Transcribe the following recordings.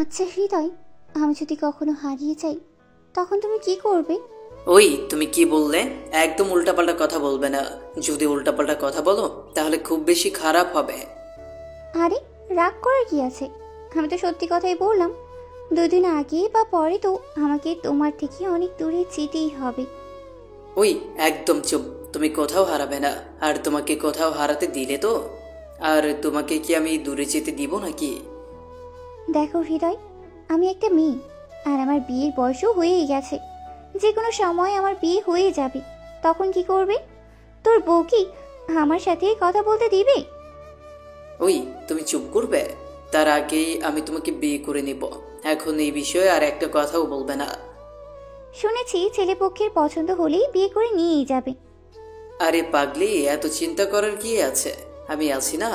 আচ্ছা হৃদয়, আমি যদি কখনো হারিয়ে যাই তখন তুমি কি করবে? ওই তুমি কি বললে? একদম উল্টাপাল্টা কথা বলবে না। যদি উল্টাপাল্টা কথা বলো তাহলে খুব বেশি খারাপ হবে। আরে, রাগ করার কি আছে? আমি তো সত্যি কথাই বললাম। 2 দিন আগে বা পরে তো আমাকে তোমার থেকে অনেক দূরে যেতেই হবে। ওই একদম চুপ। তুমি কোথাও হারাবে না। আর তোমাকে কোথাও হারাতে দিলে তো, আর তোমাকে কি আমি দূরে যেতে দিব নাকি? দেখো হৃদয়, আমি একটা মেয়ে, আর আমার বিয়ের বয়সও হয়েই গেছে। যে কোনো সময় আমার বিয়ে হয়ে যাবে। তখন কি করবে? তোর বউ কি আমার সাথে কথা বলতে দিবে? ওই তুমি চুপ করবে? তার আগেই আমি তোমাকে বিয়ে করে নেব। এখন এই বিষয়ে আর একটা কথাও বলবে না। শুনেছি ছেলেপক্ষের পছন্দ হলেই বিয়ে করে নিয়েই যাবে। আরে পাগলি, এত চিন্তা করার কি আছে? আমি আছি না।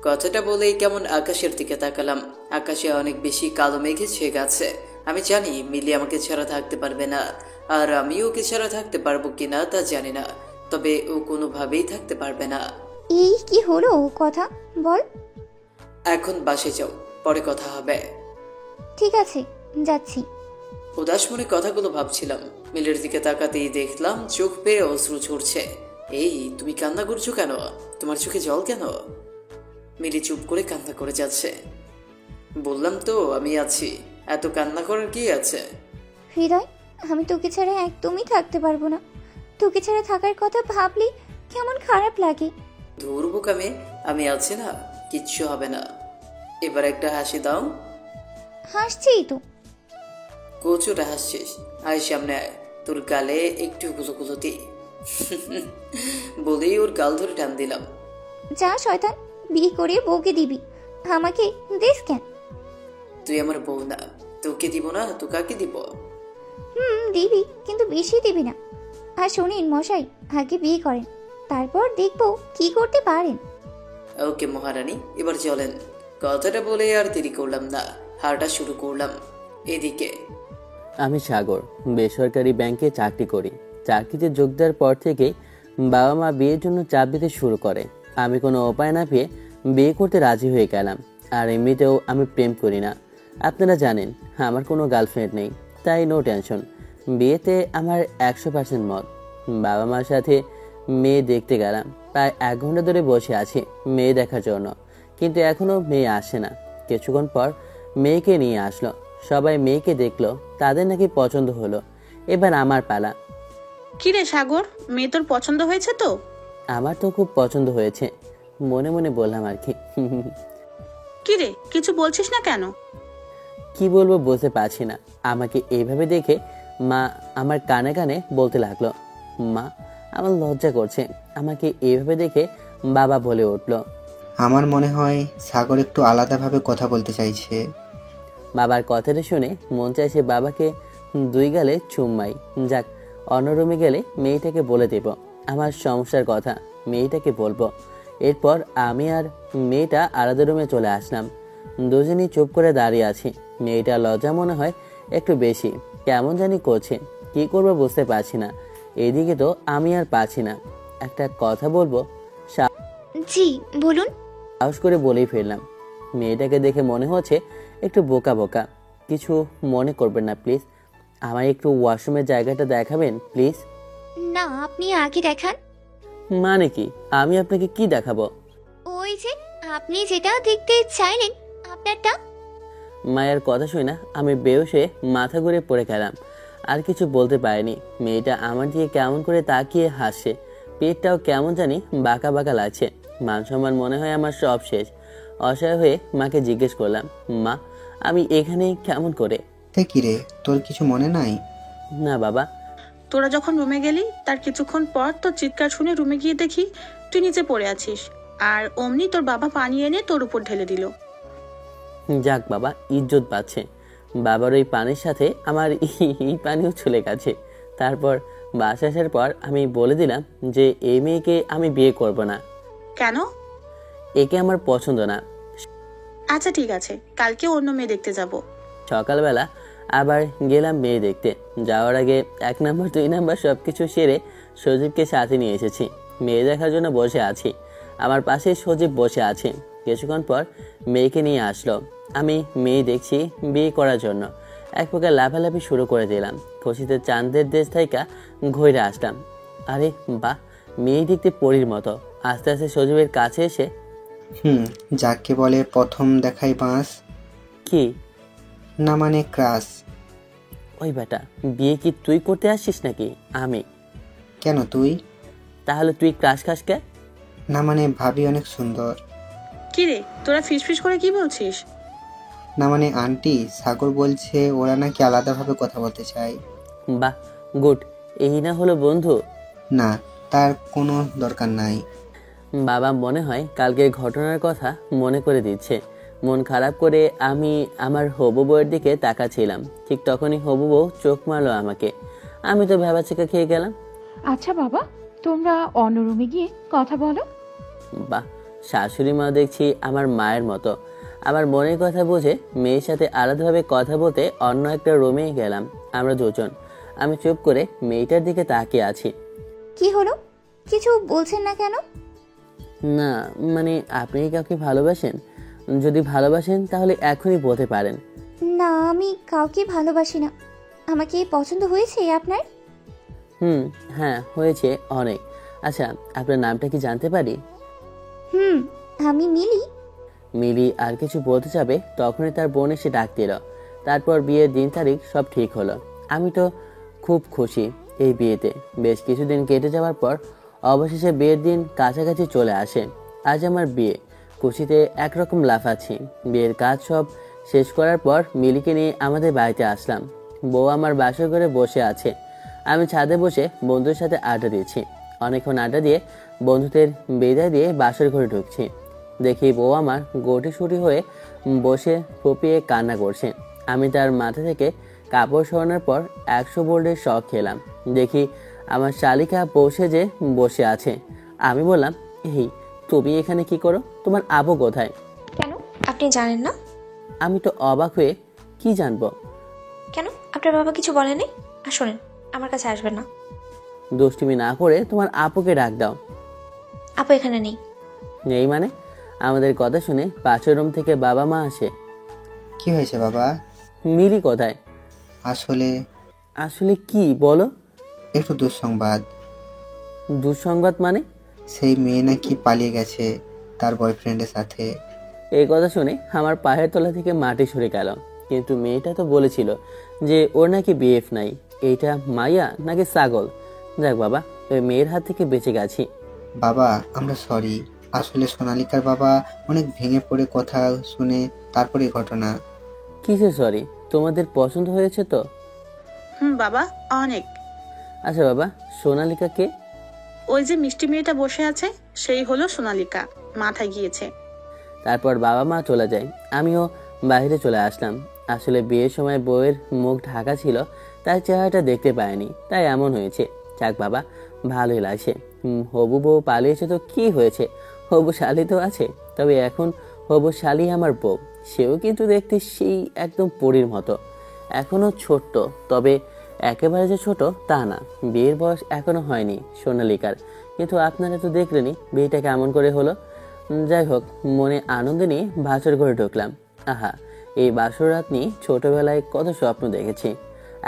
কথাটা বলেই কেমন আকাশের দিকে তাকালাম। আকাশে অনেক বেশি কালো মেঘে ছেয়ে গেছে। আমি জানি মিলি আমাকে ছাড়া থাকতে পারবে না, আর আমিও ওকে ছাড়া থাকতে পারবো কিনা তা জানি না। তবে ও কোনোভাবেই থাকতে পারবে না। এই কি হলো কথা, বল। এখন বাসে যাও, পরে কথা হবে। ঠিক আছে, যাচ্ছি। উদাস মনে কথাগুলো ভাবছিলাম। মিলের দিকে তাকাতেই দেখলাম চোখ বেয়ে অশ্রু ঝরছে। এই তুমি কান্না করছো কেন? তোমার চোখে জল কেন? মিলি চুপ করে কান্না করে যাচ্ছে। বললাম তো আমি আছি, এত কান্না করার কি আছে? হৃদয়, আমি তোকে ছাড়া একদমই থাকতে পারবো না। তোকে ছাড়া থাকার কথা ভাবলে কেমন খারাপ লাগে। ধুর বোকামে, আমি আছি না, কিচ্ছু হবে না। এবার একটা হাসি দাও। হাসছিই তো। কচুটা হাসছিস? আয় সামনে আয়, তোর গালে একটু গুলো দি। বলেই ওর গাল ধরে টান দিলাম। যা শয়তান, বিয়ে করে বউকে দিবি, আমাকে দিস কেন? তুই আমার বউ না, তোকে দিব না তো কাকে দিব? দিবি, কিন্তু বেশি দিবি না। আর শোনেন মশাই, আগে বিয়ে করেন, তারপর দেখবো কি করতে পারেন। ওকে মহারানী, এবার চলেন। কথাটা বলে আর দেরি করলাম না, হাঁটা শুরু করলাম। এদিকে আমি সাগর, বেসরকারি ব্যাংকে চাকরি করি। চাকরিতে যোগ দেওয়ার পর থেকে বাবা মা বিয়ের জন্য চাপ দিতে শুরু করে। আমি কোনো উপায় না পেয়ে বিয়ে করতে রাজি হয়ে গেলাম। আর এমনিতেও আমি প্রেম করি না। আপনারা জানেন আমার কোনো গার্লফ্রেন্ড নেই, তাই নো টেনশন। বিয়েতে আমার 100% মত। বাবা মার সাথে মেয়ে দেখতে গেলাম। প্রায় 1 ঘন্টা ধরে বসে আছি মেয়ে দেখার জন্য, কিন্তু এখনও মেয়ে আসে না। কিছুক্ষণ পর মেয়েকে নিয়ে আসলো। সবাই মেয়েকে দেখলো, তাদের নাকি পছন্দ হলো। এবার আমার পালা। কিরে সাগর, মেয়ে তোর পছন্দ হয়েছে তো? আমার তো খুব পছন্দ হয়েছে, মনে মনে বললাম আর কি। কিরে, কিছু বলছিস না কেন? কি বলবো বুঝতে পারছি না। আমাকে এইভাবে দেখে মা আমার কানে কানে বলতে লাগলো, মা আমার লজ্জা করছে। আমাকে এইভাবে দেখে বাবা বলে উঠলো, আমার মনে হয় সাগর একটু আলাদাভাবে কথা বলতে চাইছে। বাবার কথাটা শুনে মন চাইছে বাবাকে 2 গালে চুম্মাই। যাক, অন্য রুমে গেলে মেয়েটাকে বলে দেব আমার সমস্যার কথা, মেয়েটাকে বলবো। এরপর আমি আর মেয়েটা আলাদা রুমে চলে আসলাম। দুজনেই চুপ করে দাঁড়িয়ে আছি। মেয়েটা লজ্জা মনে হয় একটু বেশি, কেমন জানি করছে। কি করবো বুঝতে পারছি না। এদিকে তো আমি আর পারছি না। একটা কথা বলবো, জি বলুন। সাহস করে বলেই ফেললাম। মেয়েটাকে দেখে মনে হচ্ছে একটু বোকা বোকা। কিছু মনে করবেন না প্লিজ। আমায় একটু ওয়াশরুমের জায়গাটা দেখাবেন প্লিজ। না, আপনি আগে দেখান। মানে কি? আমি আপনাকে কি দেখাবো? ওই যে আপনি যেটা দেখতে চাইলেন, আপনারটা। মায়ের কথা শুনে না আমি বেহুশে মাথা ঘুরে পড়ে গেলাম। আর কিছু বলতে পারিনি। মেয়েটা আমার দিকে কেমন করে তাকিয়ে হাসছে। পেটটাও কেমন জানি বাঁকা বাঁকা লাগছে। মান সম্মান মনে হয় আমার সব শেষ। অসহায় হয়ে মাকে জিজ্ঞেস করলাম, মা আমি এখানে কেমন করে? কি রে, তোর কিছু মনে নাই? না বাবা। তোরা যখন রুমে গেলি তার কিছুক্ষণ পর তোর চিৎকার শুনে রুমে গিয়ে দেখি তুই নিচে পড়ে আছিস, আর অমনি তোর বাবা পানি এনে তোর উপর ঢেলে দিল। যাক বাবা, ইজ্জত পাচ্ছে। বাবার ওই পানির সাথে আমার এই পানিও চলে গেছে। তারপর বাসা আসার পর আমি বলে দিলাম যে এই মেয়েকে আমি বিয়ে করব না। কেন? একে আমার পছন্দ না। আচ্ছা ঠিক আছে, কালকে অন্য মেয়ে দেখতে যাব। সকালবেলা আবার গেলাম মেয়ে দেখতে। যাওয়ার আগে 1 নাম্বার 2 নাম্বার সবকিছু সেরে সজীবকে সাথে নিয়ে এসেছি। মেয়ে দেখার জন্য বসে আছি। আমার পাশে সজীব বসে আছে। কিছুক্ষণ পর মেয়েকে নিয়ে আসলো। আমি মেয়ে দেখছি বিয়ে করার জন্য এক প্রকার লাফালাফি শুরু করে দিলাম। খুশিতে চাঁদের দেশ থেকে ঘুরে আসলাম। আরে বাহ, মেয়ে দেখতে পরীর মতো। আস্তে আস্তে সজীবের কাছে এসে, যাকে বলে প্রথম দেখাই বাঁশ। কি না মানে ক্রাশ। ওই বেটা, বিয়ে কি তুই করতে আসছিস নাকি আমি? কেন তুই? তাহলে তুই ক্রাশ খাস কে? না মানে ভাবি অনেক সুন্দর। কি রে, তোরা ফিসফিস করে কি বলছিস? না মানে আন্টি, সাগর বলছে ওরা নাকি আলাদাভাবে কথা বলতে চায়। বাহ, গুড। এই না হলো বন্ধু? না, তার কোনো দরকার নাই। বাবা মনে হয় কালকের ঘটনার কথা মনে করে দিচ্ছে। মন খারাপ করে আমি আমার হবু বউয়ের দিকে তাকাচ্ছিলাম। ঠিক তখনই হবু বউ চোখ মারলো আমাকে। আমি তো ভেবাচিকা খেয়ে গেলাম। আচ্ছা বাবা, তোমরা অন্য রুমে গিয়ে কথা বলো। বাহ, শাশুড়ি মা দেখছি আমার মায়ের মতো। আমার মনের কথা বুঝে মেয়ের সাথে আলাদাভাবে কথা বলতে অন্য একটা রুমে গেলাম আমরা দুজন। আমি চুপ করে মেয়েটার দিকে তাকিয়ে আছি। কি হলো, কিছু বলছেন না কেন? না মানে, আপনি কি কাউকে ভালোবাসেন? যদি ভালোবাসেন তাহলে এখনই বলতে পারেন। না, আমি কাউকে ভালোবাসি না। আমাকে পছন্দ হয়েছে আপনার? হ্যাঁ হয়েছে অনেক। আচ্ছা, আপনার নামটা কি জানতে পারি? আমি মিলি। মিলি আর কিছু বলতে যাবে তখনই তার বোন এসে ডাক দিল। তারপর বিয়ের দিন তারিখ সব ঠিক হলো। আমি তো খুব খুশি এই বিয়েতে। বেশ কিছুদিন কেটে যাওয়ার পর অবশেষে বিয়ের দিন কাছাকাছি চলে আসে। আজ আমার বিয়ে। খুশিতে একরকম লাফাচ্ছি। বিয়ের কাজ সব শেষ করার পর মিলিকে নিয়ে আমাদের বাড়িতে আসলাম। বউ আমার বাসর ঘরে বসে আছে। আমি ছাদে বসে বন্ধুর সাথে আড্ডা দিচ্ছি। অনেকক্ষণ আড্ডা দিয়ে বন্ধুদের বিদায় দিয়ে বাসর ঘরে ঢুকছি। দেখি বউ আমার গটিসুটি হয়ে বসে ফুপিয়ে কান্না করছে। আমি তার মাথা থেকে কাপড় সরানোর পর 100 বোল্ডের শখ খেলাম। দেখি আমার শালিকা পৌঁছে যে বসে আছে। আমি বললাম, এই তুমি এখানে কি করো? তোমার আবু কোথায়? কেন, আপনি জানেন না? আমি তো অবাক হয়ে, কি জানবো? কেন, আপনার বাবা কিছু বলেনি? আর শোনেন, আমার কাছে আসবেন না। দুষ্টুমি না করে তোমার আপুকে ডাক দাও। আপু এখানে নেই। নেই মানে? আমাদের কথা শুনে পাশের রুম থেকে বাবা মা আসে। কি হয়েছে বাবা? মিলি কোথায়? আসলে আসলে কি বলো? একটু দুঃসংবাদ। দুঃসংবাদ মানে? সেই মেয়ে নাকি পালিয়ে গেছে তার বয়ফ্রেন্ডের সাথে। এই কথা শুনে আমার পায়ের তলা থেকে মাটি সরে গেল। কিন্তু মেয়েটা তো বলেছিল যে ওর নাকি বিএফ নাই। এইটা মাইয়া নাকি ছাগল? যাক বাবা, ওই মেয়ের হাত থেকে বেঁচে গেছি। বাবা আমরা সরি। আসলে সোনালিকার বাবা অনেক ভেঙে পড়ে কথা শুনে তারপরে ঘটনা। কিসে সরি? তোমাদের পছন্দ হয়েছে তো? বাবা, অনেক। আচ্ছা বাবা, সোনালিকা কে? ওই যে মিষ্টি মেয়েটা বসে আছে, সেই হলো সোনালিকা। মাথায় গিয়েছে। তারপর বাবা মা চলে যায়। আমিও বাইরে চলে আসলাম। আসলে বিয়ের সময় বউয়ের মুখ ঢাকা ছিল, তার চেহারাটা দেখতে পায়নি, তাই এমন হয়েছে। যাক বাবা, ভালোই লাগছে। হবু বউ পালিয়েছে তো কি হয়েছে, হবু শালি তো আছে। তবে এখন হবু শালি আমার বউ। সেও কিন্তু দেখতে সেই একদম পরীর মতো। এখনো ছোট্ট, তবে একেবারে যে ছোট তা না। বিয়ের বয়স এখনো হয়নি সোনালিকার। কিন্তু আপনারা তো দেখলেনই বিয়েটা কেমন করে হলো। যাই হোক, মনে আনন্দ নিয়ে বাসর ঘরে ঢুকলাম। আহা, এই বাসর রাত নিয়ে ছোটবেলায় কত স্বপ্ন দেখেছি।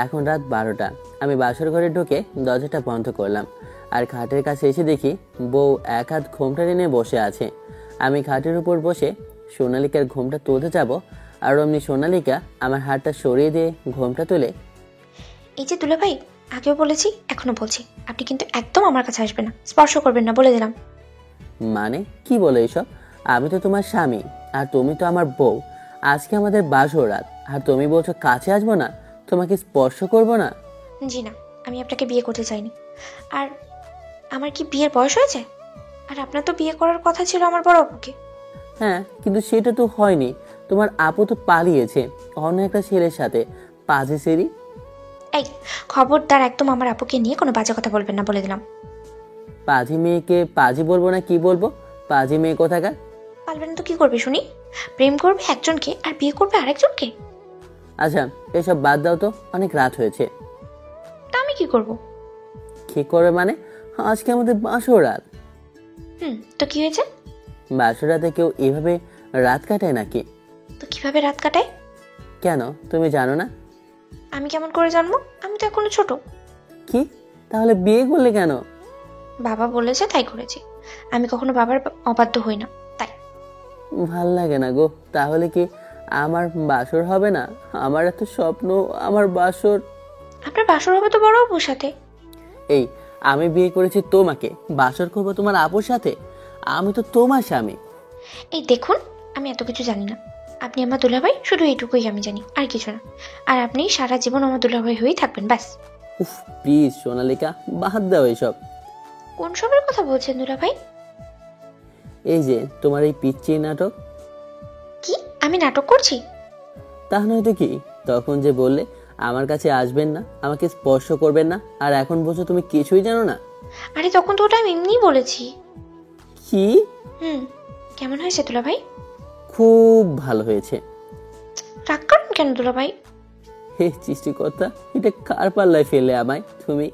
এখন রাত 12টা। আমি বাসর ঘরে ঢুকে দরজাটা বন্ধ করলাম। আর খাটের কাছে এসে দেখি বউ এক হাত ঘোমটা টেনে বসে আছে। আমি খাটের উপর বসে সোনালিকার ঘোমটা তুলতে যাব, আর অমনি সোনালিকা আমার হাতটা সরিয়ে দিয়ে ঘোমটা তুলে, এই যে দুলা ভাই, আগেও বলেছি, এখনো বলছি, আপনি কিন্তু একদম আমার কাছে আসবেন না, স্পর্শ করবেন না, বলে দিলাম। মানে কি বলে এসব? আমি তো তোমার স্বামী, আর তুমি তো আমার বউ। আজকে আমাদের বাসর রাত, আর তুমি বলছো কাছে আসবো না, তোমাকে স্পর্শ করবো না? জি না, আমি আপনাকে বিয়ে করতে চাইনি। আর আমার কি বিয়ের বয়স হয়েছে? আর আপনার তো বিয়ে করার কথা ছিল আমার বড় আপুকে। হ্যাঁ, কিন্তু সেটা তো হয়নি। তোমার আপু তো পালিয়েছে অন্য একটা ছেলের সাথে। পাজি সেরি। এই খবরদার, একদম আমার আপুকে নিয়ে কোনো বাজে কথা বলবেন না, বলে দিলাম। পাজি মেয়েকে পাজি বলবো না কি বলবো? পাজি মেয়ে কোথাকার। পারবেন তো কি করবে শুনি? প্রেম করবে একজনকে আর বিয়ে করবে আরেকজনকে? আচ্ছা, এসব বাদ দাও তো, অনেক রাত হয়েছে। তা আমি কি করব? কি করবে মানে? আজকে আমাদের বাসর রাত। তো কি হয়েছে? বাসর রাতে কেউ এভাবে রাত কাটায় নাকি? তো কিভাবে রাত কাটায়? কেন, তুমি জানো না? আমি কেমন করে জানবো? আমি তো এখনো ছোট। কি, তাহলে বিয়ে করলে কেন? বাবা বলেছে তাই করেছি। আমি কখনো বাবার অবাধ্য হই না, তাই। ভাল লাগে না গো। তাহলে কি আমার বাসর হবে না? আমার এত স্বপ্ন, আমার বাসর। আপনার বাসর হবে তো বড় আপুর সাথে। এই, আমি বিয়ে করেছি তোমাকে, বাসর করবো তোমার আপুর সাথে? আমি তো তোমার স্বামী। এই দেখুন, আমি এত কিছু জানি না। আপনি আমার দুলাভাই, শুধু এইটুকুই আমি জানি, আর কিছু না। আর আপনি সারা জীবন আমার দুলাভাই হয়েই থাকবেন, ব্যাস। উফ, প্লিজ সোনালিকা, বাদ দাও এসব। কোন সবের কথা বলছেন দুলাভাই? এই যে তোমার এই পিচ্চি নাটক। কি, আমি নাটক করছি? তা নয়তো কি? তখন যে বললে আমার কাছে আসবেন না, আমাকে স্পর্শ করবেন না, আর এখন বলছো তুমি কিছুই জানো না। আরে তখন তো ওটা আমি এমনিই বলেছি। কি? কেমন হয়েছে দুলাভাই? খুব ভালো হয়েছে। রাগ করেন কেন দুলাভাই? হে সৃষ্টিকর্তা, এটা কার পাল্লায় ফেলে আমায় তুমি?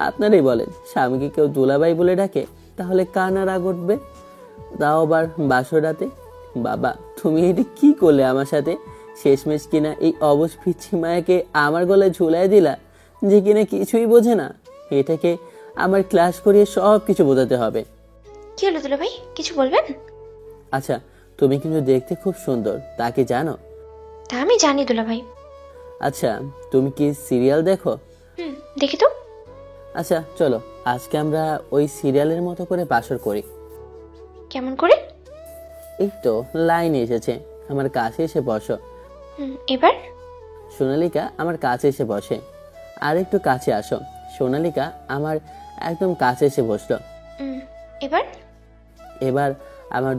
আপনারাই বলেন, স্বামীকে কেউ দুলাভাই বলে ডাকে, তাহলে কার না রাগ উঠবে? তাও আবার বাসর রাতে। বাবা, তুমি এটা কি করলে আমার সাথে? শেষমেশ কিনা এই অবশ পিচ্ছি মায়াকে আমার গলায় ঝুলাই দিলা, যে কিনা কিছুই বোঝে না। এটাকে আমার ক্লাস করিয়ে সব কিছু বোঝাতে হবে। কি হলো দুলাভাই, কিছু বলবেন? আচ্ছা, তুমি কিন্তু দেখতে খুব সুন্দর, তা কি জানো? তা আমি জানি দুলাভাই। আচ্ছা, তুমি কি সিরিয়াল দেখো? দেখি তো। আচ্ছা চলো, আজকে আমরা ওই সিরিয়ালের মতো করে বাসর করি। কেমন করে? এই তো লাইনে এসেছে, আমার কাছে এসে বসো। এবার? সোনালিকা আমার কাছে এসে বসে। আর একটু কাছে আসো। সোনালিকা আমার একদম কাছে এসে বসলো। এবার? এবার আমার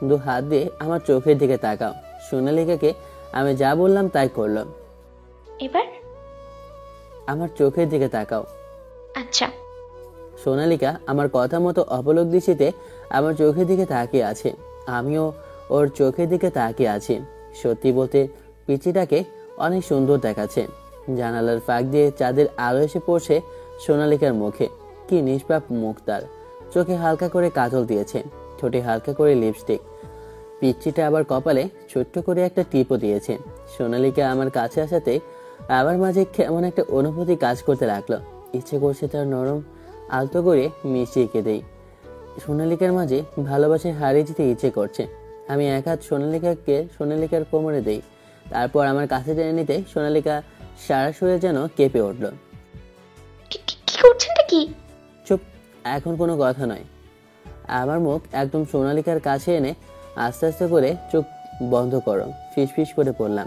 দু হাত দিয়ে আমার চোখের দিকে তাকাও। সোনালিকাকে আমি যা বললাম তাই করলো। এবার? আমার চোখের দিকে তাকাও। আচ্ছা। সোনালিকা আমার কথা মতো অপলক দৃষ্টিতে আমার চোখের দিকে তাকিয়ে আছে। আমিও ওর চোখের দিকে তাকিয়ে আছি। সত্যি বলতে পিচিটাকে অনেক সুন্দর দেখাচ্ছে। জানালার ফাঁক দিয়ে চাঁদের আলো এসে পড়ছে সোনালিকার মুখে। কি নিষ্পাপ মুখ তার। চোখে হালকা করে কাজল দিয়েছে, ঠোঁটে হালকা করে লিপস্টিক। পিচ্চিটা আবার কপালে ছোট্ট করে একটা টিপও দিয়েছে। সোনালিকা আমার কাছে আসাতে আমার মাঝে কেমন একটা অনুভূতি কাজ করতে লাগলো। ইচ্ছে করছে তার নরম আলতো করে মিশিয়ে এঁকে দেই। সোনালিকার মাঝে ভালোবাসায় হারিয়ে যেতে ইচ্ছে করছে। আমি এক হাত সোনালিকার কোমরে দেই। তারপর আমার কাছে টেনে নিতে সোনালিকা সারা সুরে যেন কেঁপে উঠল। কি করছেনটা কি? চুপ, এখন কোনো কথা নয়। আমার মুখ একদম সোনালিকার কাছে এনে আস্তে আস্তে করে চোখ বন্ধ করো ফিসফিস করে পড়লাম।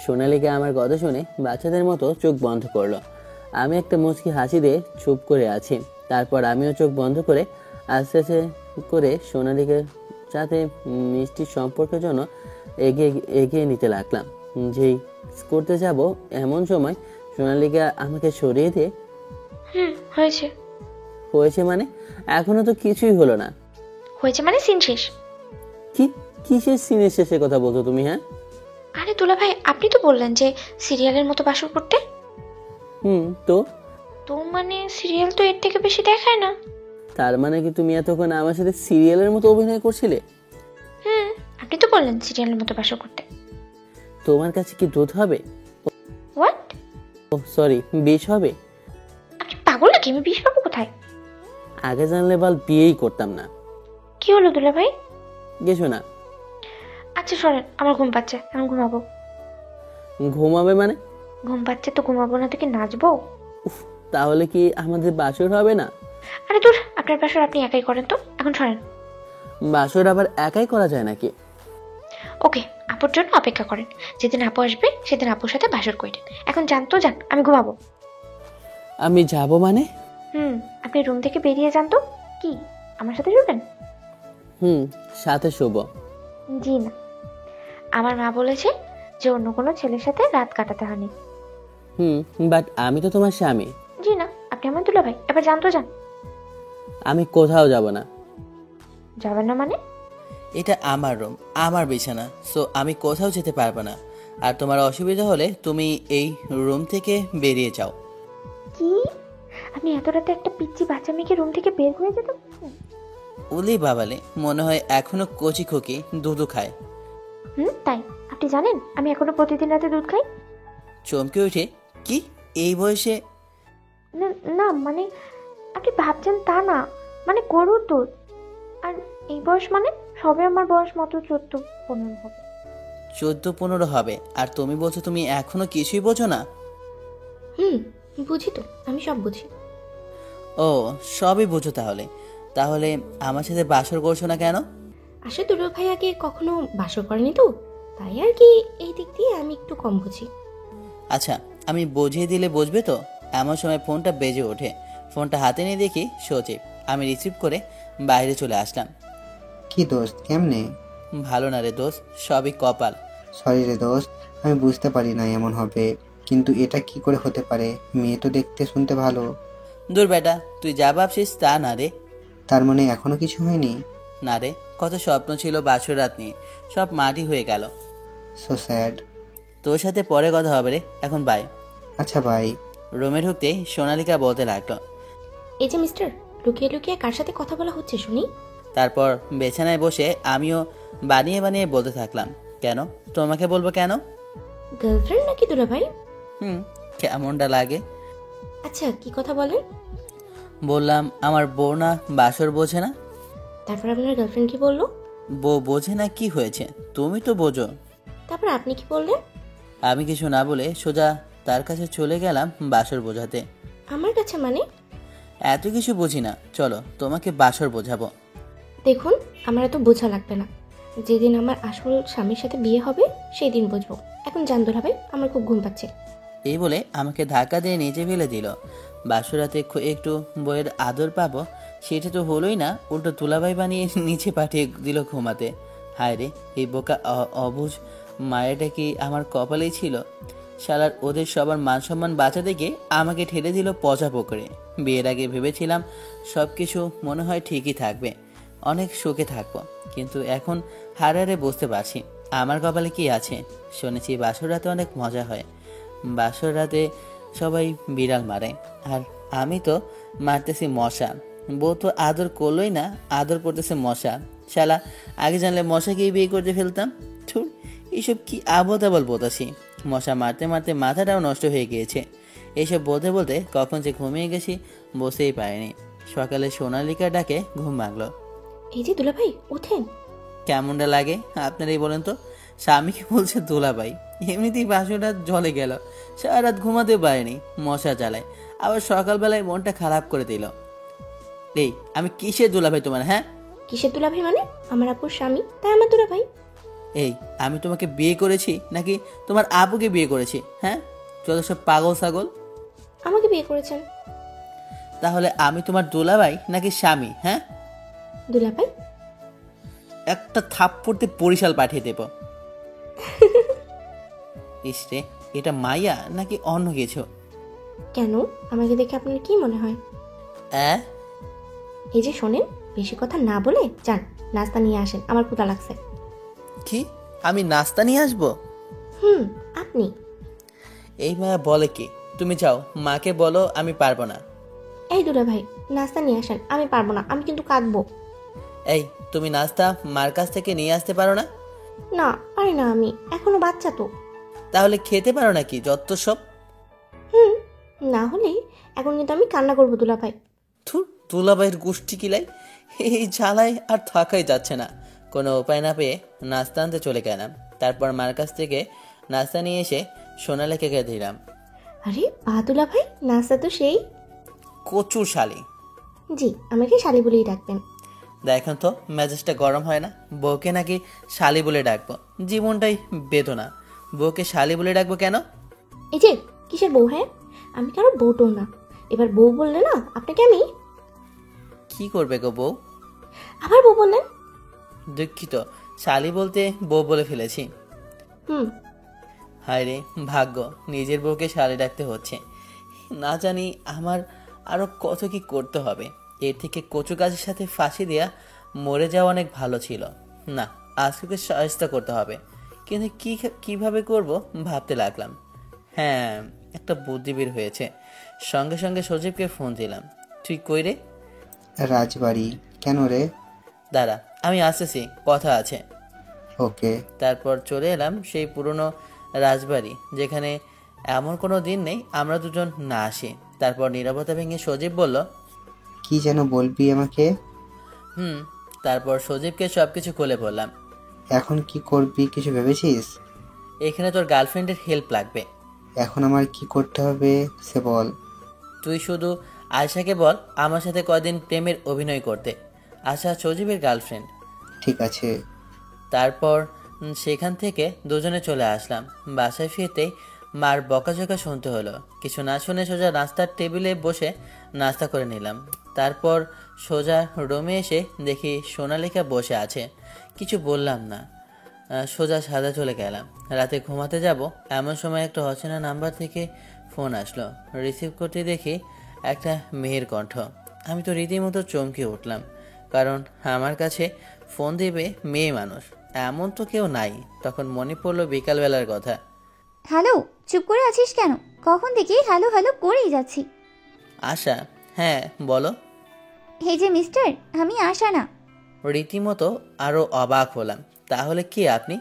সোনালিকা আমার কথা শুনে বাচ্চাদের মতো চোখ বন্ধ করলো। আমি একটা মুচকি হাসি দিয়ে চুপ করে আছি। তারপর আমিও চোখ বন্ধ করে আস্তে আস্তে করে সোনালিকার সাথে মিষ্টি সম্পর্কের জন্য এগিয়ে নিতে লাগলাম। যেই করতে যাব এমন সময় সোনালিকা আমাকে সরিয়ে দিয়ে হয়েছে মানে? এখনো তো কিছুই হলো না। হয়েছে মানে সিন শেষ। কিসের সিনের শেষের কথা বলছো তুমি? হ্যাঁ, আরে দুলাভাই, আপনি তো বললেন যে সিরিয়ালের মতো বাসর করতে। তো মানে সিরিয়াল তো এর থেকে বেশি দেখায় না। তার মানে কি তুমি এতক্ষণ আমার সাথে সিরিয়ালের মতো অভিনয় করছিলে? আপনি তো বললেন সিরিয়ালের মতো বাসর করতে। তোমার কাছে কি দুধ হবে? হোয়াট? ও সরি, বিষ হবে? আপনি পাগল নাকি? আমি বিষ পাবো কোথায়? আগে জানলে বল বিয়েই করতাম না। কি হলো দুলাভাই? কিছু না। আচ্ছা সরেন, আমার ঘুম পাচ্ছে, এখন ঘুমাবো। ঘুমাবে মানে? ঘুম পাচ্ছে তো ঘুমাবো না তো কি নাচবো? তাহলে কি আমাদের বাসর হবে না? আরে দূর, আপনার বাসর আপনি একাই করেন তো, এখন সরেন। বাসর আবার একাই করা যায় নাকি? ওকে, আপুর জন্য অপেক্ষা করেন। যেদিন আপু আসবে সেদিন আপুর সাথে বাসর করেন। এখন যান তো, যান, আমি ঘুমাবো। আমি যাব মানে? আপনি রুম থেকে বেরিয়ে যান তো। কি আমার সাথে শুবেন? সাথে শুব? জি না, আমার মা বলেছে যে অন্য কোনো ছেলের সাথে রাত কাটাতে হয়নি। বাট আমি তো তোমার স্বামী। জি না, আপনি আমার দুলাভাই। এবার যান তো, যান। আমি কোথাও যাব না। যাবেন না মানে? এটা আমার রুম, আমার বিছানা, সো আমি কোথাও যেতে পারবো না। আর তোমার অসুবিধা হলে তুমি এই রুম থেকে বেরিয়ে যাও। কি? আপনি এত রাতে একটা পিচ্চি বাচ্চা মেয়েকে রুম থেকে বের করে যেতে বলছেন? উলি বাবালে, মনে হয় এখনো কচি খুকি দুধু খায়। তাই? আপনি আপনি জানেন আমি এখনো প্রতিদিন রাতে দুধ খাই? চমকে উঠে, কি এই বয়সে? না না, মানে আপনি ভাবছেন তা না, মানে গরুর দুধ। আর এই বয়স মানে সবে আমার বয়স মাত্র 14-15 হবে। 14-15 হবে আর তুমি বলছো তুমি এখনো কিছুই বোঝো না? হুম, বুঝি তো, আমি সব বুঝি। ও, সবই বুঝো তাহলে। তাহলে আমার সাথে বাসর করছো না কেন? আসলে দুটো ভাই আগে কখনো বাসর করেনি তো, তাই আর কি, এই দিক দিয়ে আমি একটু কম বুঝি। আচ্ছা, আমি বুঝিয়ে দিলে বুঝবে তো? এমন সময় ফোনটা বেজে ওঠে। ফোনটা হাতে নিয়ে দেখি সচিব। আমি রিসিভ করে বাইরে চলে আসলাম। কি দোস্ত, কেমনে? ভালো না রে দোস্ত, সবই কপাল। সরি রে দোস্ত, আমি বুঝতে পারি না এমন হবে, কিন্তু এটা কি করে হতে পারে? মেয়ে তো দেখতে শুনতে ভালো। দূর বেটা, তুই যা ভাবছিস তা না রে। তার মানে এখনো কিছু হয়নি? না রে, কত স্বপ্ন ছিল বাসর রাত নিয়ে, সব মাটি হয়ে গেল। So sad. তোর সাথে পরে কথা হবে রে, এখন বাই। আচ্ছা ভাই। রুমে ঢুকতেই সোনালিকা বলতে লাগলো, এই যে মিস্টার, লুকিয়ে লুকিয়ে কার সাথে কথা বলা হচ্ছে শুনি? তারপর বিছানায় বসে আমিও বানিয়ে বানিয়ে বলতে থাকলাম, কেন? তোমাকে বলবো কেন? গার্লফ্রেন্ড নাকি দুলা ভাই? কেমনটা লাগে? আচ্ছা, কি কথা বলেন? বললাম আমার বউ না বাসর বোঝে না। তারপর আপনার গার্লফ্রেন্ড কি বললো? বউ বোঝে না কি হয়েছে, তুমি তো বোঝো। তারপর আপনি কি বললেন? আমি কিছু না বলে সোজা তার কাছে চলে গেলাম বাসর বোঝাতে। আমার কাছে মানে? এত কিছু বুঝি না, চলো তোমাকে বাসর বোঝাবো। দেখুন, আমার এত বোঝা লাগবে না। যেদিন আমার আসল স্বামীর সাথে বিয়ে হবে সেই দিন বুঝবো। এখন জান দুলা ভাই, আমার খুব ঘুম পাচ্ছে। এই বলে আমাকে ধাক্কা দিয়ে নিচে ফেলে দিল। বাসরাতে একটু বইয়ের আদর পাবো সেটা তো হলোই না, উল্টো তুলাবাই বানিয়ে নিচে পাঠিয়ে দিল ঘুমাতে। হায় রে, এই বোকা অবুঝ মায়াটা কি আমার কপালেই ছিল? শালার ওদের সবার মান সম্মান বাঁচাতে গিয়ে আমাকে ঠেলে দিল পচা পুকুরে। বিয়ের আগে ভেবেছিলাম সব কিছু মনে হয় ঠিকই থাকবে, অনেক সুখে থাকবো, কিন্তু এখন হারারে বুঝতে পারছি আমার কপালে কি আছে। শুনেছি বাসর রাতে অনেক মজা হয়, বাসর রাতে সবাই বিড়াল মারে, আর আমি তো মারতেছি মশা। বউ তো আদর করলোই না, আদর করতেছে মশা। শালা, আগে জানলে মশাকেই বিয়ে করতে ফেলতাম। ছুট, এইসব কি আবল তাবল বলতেছি। মশা মারতে মারতে মাথাটাও নষ্ট হয়ে গিয়েছে। এইসব বলতে বলতে কখন যে ঘুমিয়ে গেছি বসেই পারিনি। সকালে সোনালিকা ডাকে ঘুম ভাঙলো। এই যে দুলা ভাই, ওঠেন। কেমনটা লাগে আপনারাই বলেন তো? স্বামীকে বলছে দোলাভাই, এমনিতেই বাসুটা জলে গেল, সারা রাত ঘুমাতে পারেনি, মশা জ্বালায়, আবার সকালবেলায় মনটা খারাপ করে দিল। এই আমি কিসের দোলাভাই তোমার? হ্যাঁ, কিসের দুলা ভাই মানে? আমার আপুর স্বামী, তাই আমার দুলা ভাই। এই আমি তোমাকে বিয়ে করেছি নাকি তোমার আপুকে বিয়ে করেছি? হ্যাঁ, যত সব পাগল ছাগল। আমাকে বিয়ে করেছেন। তাহলে আমি তোমার দোলাভাই নাকি স্বামী? হ্যাঁ, দুলা ভাই। একটা থাপ্পড়তে বরিশাল পাঠিয়ে দেব। ইসরে, এটা মাইয়া নাকি অন্য কিছু? কেন, আমাকে দেখে আপনার কি মনে হয়? এই যে শোনেন, বেশি কথা না বলে যান, নাস্তা নিয়ে আসেন, আমার ক্ষুধা লাগছে। কি, আমি নাস্তা নিয়ে আসবো? আপনি? এই মায়া বলে কি? তুমি যাও, মাকে বলো আমি পারবো না। এই দুলা ভাই, নাস্তা নিয়ে আসেন, আমি পারবো না, আমি কিন্তু কাঁদবো। এই, তুমি নাস্তা মার কাছ থেকে নিয়ে আসতে পারো না? না, পারি না, আমি এখনো বাচ্চা তো। তাহলে খেতে পারো নাকি যত সব? না হলে এখন কিন্তু আমি কান্না করবো দুলা ভাই। থুর, দুলাভাইয়ের গোষ্ঠী কিলাই, এই ঝালায় আর থাকাই যাচ্ছে না। কোনো উপায় না পেয়ে নাস্তা আনতে চলে গেলাম। তারপর মার কাছ থেকে নাস্তা নিয়ে এসে সোনালিকাকে দিলাম। আরে বা দুলা ভাই, নাস্তা তো সেই। কচুর শালি। জি, আমাকে শালি বলেই ডাকবেন। দেখেন তো মেজাজটা গরম হয় না? বউকে নাকি শালি বলে ডাকবো, জীবনটাই বেদনা। বউকে শালি বলে ডাকবো কেন? এই যে কিসের বউ? হ্যাঁ, আমি কারো বউটো না। এবার বউ বললে না আপনাকে আমি। কি করবে গো বউ? আবার বউ বললেন? দুঃখিত, শালি বলতে বউ বলে ফেলেছি। হায় রে ভাগ্য, নিজের বউকে শালি ডাকতে হচ্ছে। না জানি আমার আরো কত কি করতে হবে। এর থেকে কচু গাছের সাথে ফাঁসি দেয়া মরে যাওয়া অনেক ভালো ছিল। না, আজকে সহায়তা করতে হবে, কিন্তু কিভাবে করব ভাবতে লাগলাম। হ্যাঁ, একটা বুদ্ধি বের হয়েছে। সঙ্গে সঙ্গে সজীবকে ফোন দিলাম। তুই কই রে? রাজবাড়ি। কেন রে? দাঁড়া, আমি আসতেছি, কথা আছে। ওকে। তারপর চলে এলাম সেই পুরনো রাজবাড়ি, যেখানে এমন কোনো দিন নেই আমরা দুজন না আসি। তারপর নীরবতা ভেঙে সজীব বলল, কি যেন বলবি আমাকে? তারপর সজীবকে সবকিছু খুলে বললাম। এখন কি করবি কিছু ভেবেছিস? এখানে তোর গার্লফ্রেন্ডের হেল্প লাগবে। এখন আমার কি করতে হবে সে বল। তুই শুধু আয়শাকে বল আমার সাথে কয়দিন প্রেমের অভিনয় করতে। আশা সজীবের গার্লফ্রেন্ড। ঠিক আছে। তারপর সেখান থেকে দুজনে চলে আসলাম। বাসায় ফিরতেই মার বকাঝকা শুনতে হলো। কিছু না শুনে সোজা নাস্তার টেবিলে বসে নাস্তা করে নিলাম। তারপর সোজা রুমে এসে দেখি সোনালিকা বসে আছে। কিছু বললাম না, সোজা সাদা চলে গেলাম। রাতে ঘুমাতে যাব এমন সময় একটা অচেনা নাম্বার থেকে ফোন আসলো। রিসিভ করতে দেখি একটা মেয়ের কণ্ঠ। আমি তো রীতিমতো চমকে উঠলাম, কারণ আমার কাছে ফোন দিবে মেয়ে মানুষ এমন তো কেউ নাই। তখন মনে পড়লো বিকালবেলার কথা। হ্যালো, চুপ করে আছিস কেন? কখন থেকে হ্যালো হ্যালো করেই যাচ্ছি। আশা? হ্যাঁ বলো। হে যে মিস্টার, আমি আশা না। রীতিমতো আরও অবাক হলাম। তাহলে কে আপনি?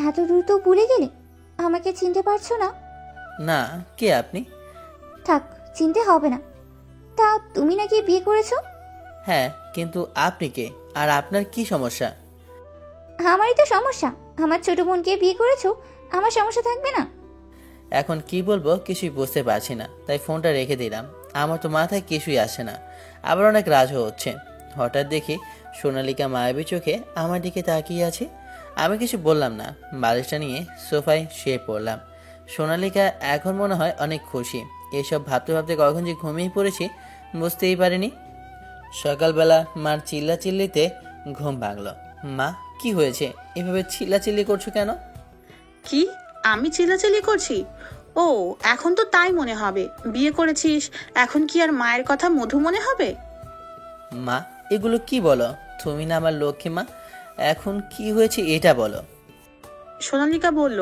এত দ্রুত ভুলে গেলে? আমাকে চিনতে পারছো না? না, কে আপনি? থাক, চিনতে হবে না। তা তুমি নাকি বিয়ে করেছো? হ্যাঁ, কিন্তু আপনি কে আর আপনার কি সমস্যা? আমারই তো সমস্যা। আমার ছোট বোনকে বিয়ে করেছো, আমার সমস্যা থাকবে না? এখন কি বলবো কিছুই বুঝতে পারছি না, তাই ফোনটা রেখে দিলাম। আমার তো মাথায় কিছুই আসে না, আবার অনেক রাজ হচ্ছে। হঠাৎ দেখি সোনালিকা মায়াবী চোখে আমার দিকে তাকিয়ে আছে। আমি কিছু বললাম না, বালিশটা নিয়ে সোফায় শুয়ে পড়লাম। সোনালিকা এখন মনে হয় অনেক খুশি। এসব ভাবতে ভাবতে কখন যে ঘুমিয়ে পড়েছি বুঝতেই পারিনি। সকালবেলা মার চিল্লাচিল্লিতে ঘুম ভাঙলো। মা, কি হয়েছে? এভাবে চিল্লাচিল্লি করছো কেন? কি? আমি চিল্লাচিল্লি করছি? ও, এখন তো তাই মনে হবে। বিয়ে করেছিস, এখন কি আর মায়ের কথা মধু মনে হবে? মা, এগুলো কি বলো? তুমি না আমার লক্ষ্মী মা, এখন কি হয়েছে এটা বলো। সোনালিকা বলল,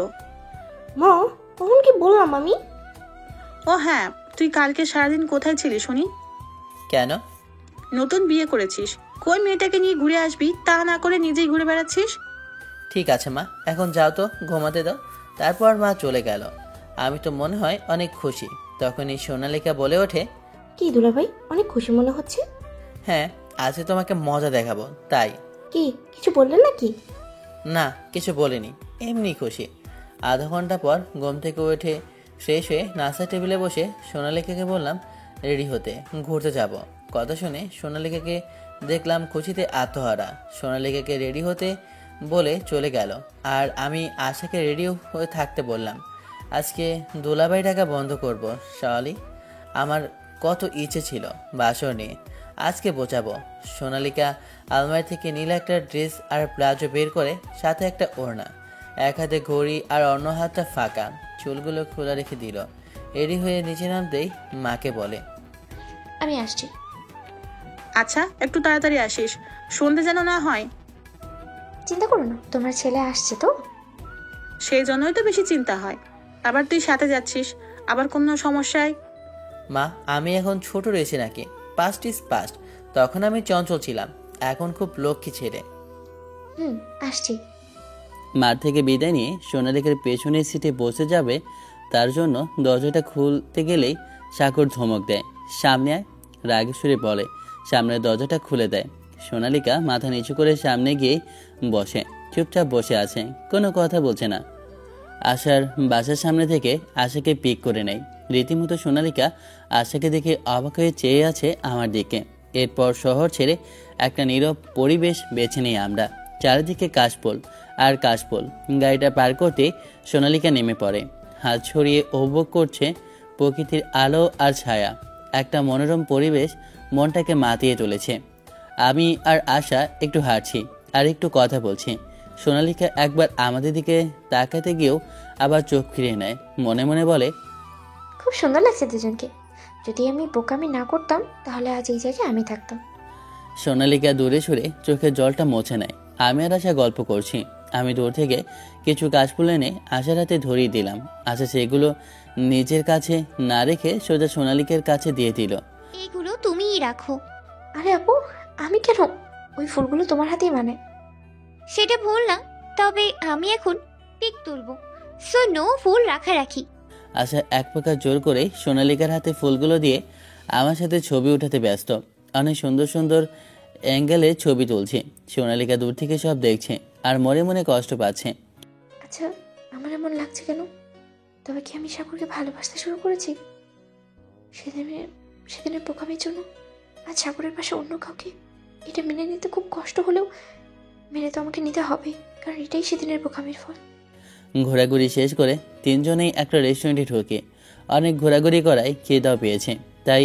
মা, তখন কি বললাম আমি? ও হ্যাঁ, তুই কালকে সারাদিন কোথায় ছিলি শুনি? কেন? নতুন বিয়ে করেছিস, কই মেয়েটাকে নিয়ে ঘুরে আসবি, তা না করে নিজেই ঘুরে বেড়াচ্ছিস। ঠিক আছে মা, এখন যাও তো, ঘুমাতে দাও। তারপর মা চলে গেল। আমি তো মনে হয় অনেক খুশি। তখনই সোনালিকা বলে ওঠে, কি দুলাভাই, অনেক খুশি মনে হচ্ছে। হ্যাঁ, আজকে তোমাকে মজা দেখাবো তাই। কি কিছু বললেন নাকি? না, কিছু বলিনি, এমনি খুশি। আধা ঘন্টা পর ঘুম থেকে উঠে ফ্রেশ হয়ে নাস্তা টেবিলে বসে সোনালিকাকে বললাম রেডি হতে, ঘুরতে যাব। কথা শুনে সোনালিকাকে দেখলাম খুশিতে আত্মহারা। সোনালিকাকে রেডি হতে বলে চলে গেল, আর আমি আশাকে রেডি হয়ে থাকতে বললাম। আজকে দোলাবাই টাকা বন্ধ করব শালি। আমার কত ইচ্ছে ছিল বাসর নিয়ে, আজকে বোঝাবো। সোনালিকা আলমারি থেকে নীল একটা ড্রেস আর প্লাজো বের করে, সাথে একটা ওড়না, এক হাতে ঘড়ি আর অন্য হাতটা ফাঁকা, চুলগুলো খোলা রেখে দিল। রেডি হয়ে নিচে নামতেই মাকে বলে, আমি আসছি। আচ্ছা, একটু তাড়াতাড়ি আসিস, সন্ধে যেন না হয়। চিন্তা করো না, তোমার ছেলে আসছে তো। সেই জন্যই তো বেশি চিন্তা হয়। আবার তুই সাথে যাচ্ছিস, আবার কোনো সমস্যায়। মা, আমি এখন ছোট রয়েছে নাকি? Past is past. তখন আমি চঞ্চল ছিলাম, এখন খুব লক্ষ্মী ছেলে। আসছি। মাঠ থেকে বিদায় নিয়ে সোনালিকার পেছনের সিটে বসে যাবে, তার জন্য দরজাটা খুলতে গেলেই সাগর ধমক দেয়, সামনে আয়। রাগে সুরে বলে, সামনের দরজাটা খুলে দেয়। সোনালিকা মাথা নিচু করে সামনে গিয়ে বসে, চুপচাপ বসে আছে, কোনো কথা বলছে না। আশার বাসার সামনে থেকে আশাকে পিক করে নেয়। রীতিমতো সোনালিকা আশাকে দেখে অবাক হয়ে চেয়ে আছে আমার দিকে। এরপর শহর ছেড়ে একটা নীরব পরিবেশ বেছে নিই আমরা। চারিদিকে কাশফুল আর কাশফুল। গাড়িটা পার করতে সোনালিকা নেমে পড়ে, হাত ছড়িয়ে উপভোগ করছে প্রকৃতির আলো আর ছায়া। একটা মনোরম পরিবেশ মনটাকে মাতিয়ে তুলেছে। আমি আর আশা একটু হাঁটছি আর একটু কথা বলছি। সোনালিকা একবার আমাদের দিকে তাকাতে গিয়েও আবার চোখ ফিরিয়ে নেয়, মনে মনে বলে, খুব সুন্দর লাগছে দুজনকে। যদি আমি বোকামি না করতাম তাহলে আজ এই জায়গায় আমি থাকতাম। সোনালিকা দূরে সরে চোখের জলটা মুছে নেয়। আমি আর আশা গল্প করছি। আমি দূর থেকে কিছু কাশফুল এনে আশার হাতে ধরিয়ে দিলাম। আশা সেগুলো নিজের কাছে না রেখে সোজা সোনালিকার কাছে দিয়ে দিল। এগুলো তুমিই রাখো। আরে আপু, আমি কেন? ওই ফুলগুলো তোমার হাতেই মানে। সেটা ভুল না, তবে আমি এখন পিক তুলবো, সো নো ফুল রাখারাখি। আশা এক প্রকার জোর করে সোনালিকার হাতে ফুলগুলো দিয়ে আমার সাথে ছবি উঠাতে ব্যস্ত। অনেক সুন্দর সুন্দর অ্যাঙ্গেলে ছবি তুলছে। সোনালিকা দূর থেকে সব দেখছে আর মনে মনে কষ্ট পাচ্ছে। আচ্ছা, আমার এমন লাগছে কেন? তবে কি আমি সাগরকে ভালোবাসতে শুরু করেছি? সেদিনের বোকামির জন্য আজ সাগরের পাশে অন্য কাউকে, এটা মেনে নিতে খুব কষ্ট হলেও মেনে তো আমাকে নিতে হবে, কারণ এটাই সেদিনের বোকামির ফল। ঘোরাঘুরি শেষ করে তিনজনেই একটা রেস্টুরেন্টে ঢুকে অনেক ঘোরাঘুরি করায় খিদেও পেয়েছে, তাই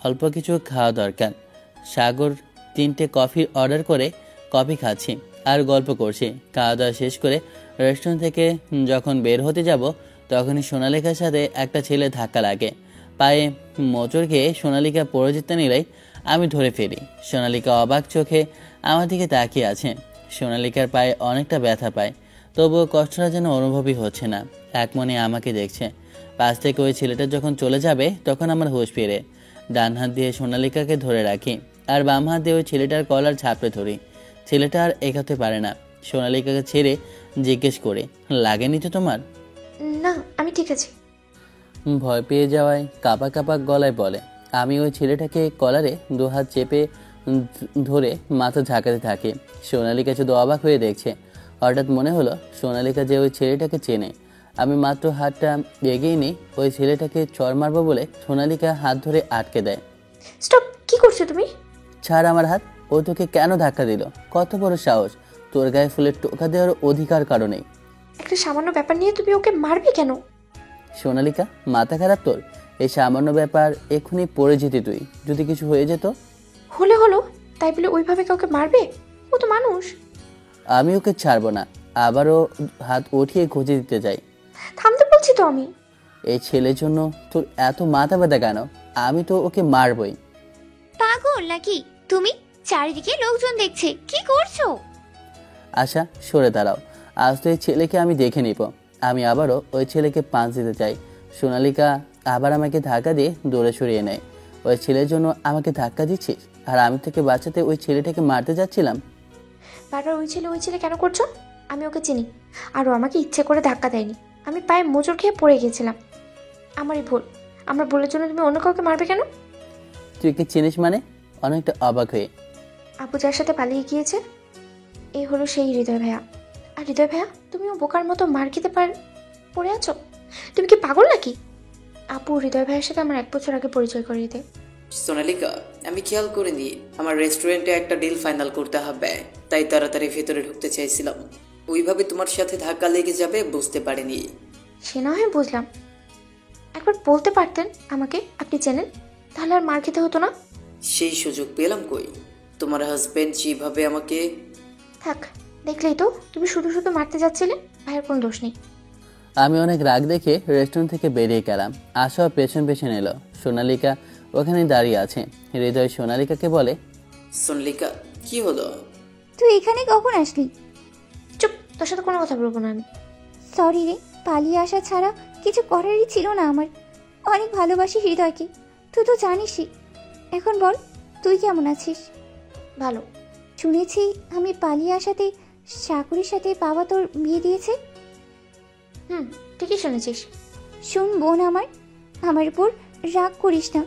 অল্প কিছু খাওয়া দরকার। সাগর 3টে কফির অর্ডার করে কফি খাচ্ছি আর গল্প করছি। খাওয়া দাওয়া শেষ করে রেস্টুরেন্ট থেকে যখন বের হতে যাব তখনই সোনালিকার সাথে একটা ছেলে ধাক্কা লাগে। পায়ে মোচড় খেয়ে সোনালিকা পড়ে যেতে নিলেই আমি ধরে ফেলি। সোনালিকা অবাক চোখে আমার দিকে তাকিয়ে আছে। সোনালিকার পায়ে অনেকটা ব্যথা পায়, তবুও কষ্টটা যেন অনুভবই হচ্ছে না। এক মনে আমাকে দেখছে। পাশ থেকে ওই ছেলেটা যখন চলে যাবে তখন আমার হুঁশ ফিরে। ডান হাত দিয়ে সোনালিকাকে ধরে রাখি আর বাম হাত দিয়ে ওই ছেলেটার কলার ঝাপড়ে ধরি। ছেলেটা আর এগোতে পারে না। সোনালিকাকে ছেড়ে জিজ্ঞেস করে, লাগেনি তো তোমার? না, আমি ঠিক আছি। ভয় পেয়ে যাওয়ায় কাঁপা কাঁপা গলায় বলে। আমি ওই ছেলেটাকে কলারে 2 হাত চেপে ধরে মাথা ঝাঁকাতে থাকি। সোনালিকা শুধু অবাক হয়ে দেখছে। হঠাৎ মনে হলো সোনালিকা যে ওই ছেলেটাকে চেনে। আমি মাত্র হাতটা এগিয়ে নিই, ওই ছেলেটাকে চড় মারবো বলে সোনালিকা হাত ধরে আটকে দেয়। স্টপ! কি করছো তুমি? ছাড় আমার হাত। ও তোকে কেন ধাক্কা দিল? কত বড় সাহস! তোর গায়ে ফুলের টোকা দেওয়ার অধিকার কারণেই। একটা সামান্য ব্যাপার নিয়ে তুমি ওকে মারবে কেন? সোনালিকা, মাথা খারাপ তোর? এই সামান্য ব্যাপার এক্ষুনি পড়ে যেতি তুই, যদি কিছু হয়ে যেত। হলো তাই বলে ওইভাবে কাউকে মারবে? ও তো মানুষ। আমি ওকে ছাড়বো না। আবারও হাত উঠিয়ে খুঁজে দিতে যাই। থামতে বলছি তো আমি। এই ছেলের জন্য তোর এত মাথা ব্যথা কেন? আমি তো ওকে মারবই। পাগল নাকি তুমি? চারিদিকে লোকজন দেখছে, কি করছো? আশা, সরে দাঁড়াও। আজ তো এই ছেলেকে আমি দেখে নিব। আমি আবারও ওই ছেলেকে পাঁচ দিতে চাই। সোনালিকা আবার আমাকে ধাক্কা দিয়ে দূরে সরিয়ে নেয়। ওই ছেলের জন্য আমাকে ধাক্কা দিচ্ছিস, আর আমি তোকে বাঁচাতে ওই ছেলেটাকে মারতে যাচ্ছিলাম। বারবার ওই ছেলে কেন করছো? আমি ওকে চিনি, আর ও আমাকে ইচ্ছে করে ধাক্কা দেয়নি। আমি পায়ে মোচড় খেয়ে পড়ে গিয়েছিলাম, আমারই ভুল। আমার ভুলের জন্য তুমি অন্য কাউকে মারবে কেন? তুই কি চিনিস মানে? অনেকটা অবাক হয়ে। আপু যার সাথে পালিয়ে গিয়েছে, এই হলো সেই হৃদয় ভাইয়া। আর হৃদয় ভাইয়া, তুমিও বোকার মতো মার খেতে পড়ে আছো? তুমি কি পাগল নাকি? আপু হৃদয় ভাইয়ের সাথে আমার 1 বছর আগে পরিচয় করিয়ে দে। সোনালিকা, আমি খেয়াল করিনি আমার রেস্টুরেন্টে একটা ডিল ফাইনাল করতে হবে, তাই তাড়াতাড়ি ভেতরে ঢুকতে চাইছিলাম। ওইভাবে তোমার সাথে ধাক্কা লেগে যাবে বুঝতে পারিনি। সে না হয় বুঝলাম, একবার বলতে পারতেন আমাকে আপনি চেনেন, তাহলে আর মার খেতে হতো না। সেই সুযোগ পেলাম কই? তোমার হাজবেন্ড যেভাবে আমাকে... থাক, দেখলেই তো তুমি শুধু শুধু মারতে যাচ্ছিলে। ভাইয়ের কোনো দোষ নেই। আমি অনেক রাগ দেখে রেস্টুরেন্ট থেকে বেরিয়ে গেলাম। আশাও পেছন এলো। সোনালিকা ওখানে দাঁড়িয়ে আছে। হৃদয় সোনালিকাকে বলে, সোনালিকা, কি হলো? তুই এখানে কখন আসলি? চুপ, তোর সাথে কোনো কথা বলবো না আমি। সরি রে, পালিয়ে আসা ছাড়া কিছু করারই ছিল না আমার। অনেক ভালোবাসি হৃদয়কে, তুই তো জানিসই। এখন বল, তুই কেমন আছিস? ভালো। শুনেছি আমি পালিয়ে আসাতে সাগরের সাথে বাবা তোর বিয়ে দিয়েছে। ঠিকই শুনেছিস। শোন বোন আমার উপর রাগ করিস না।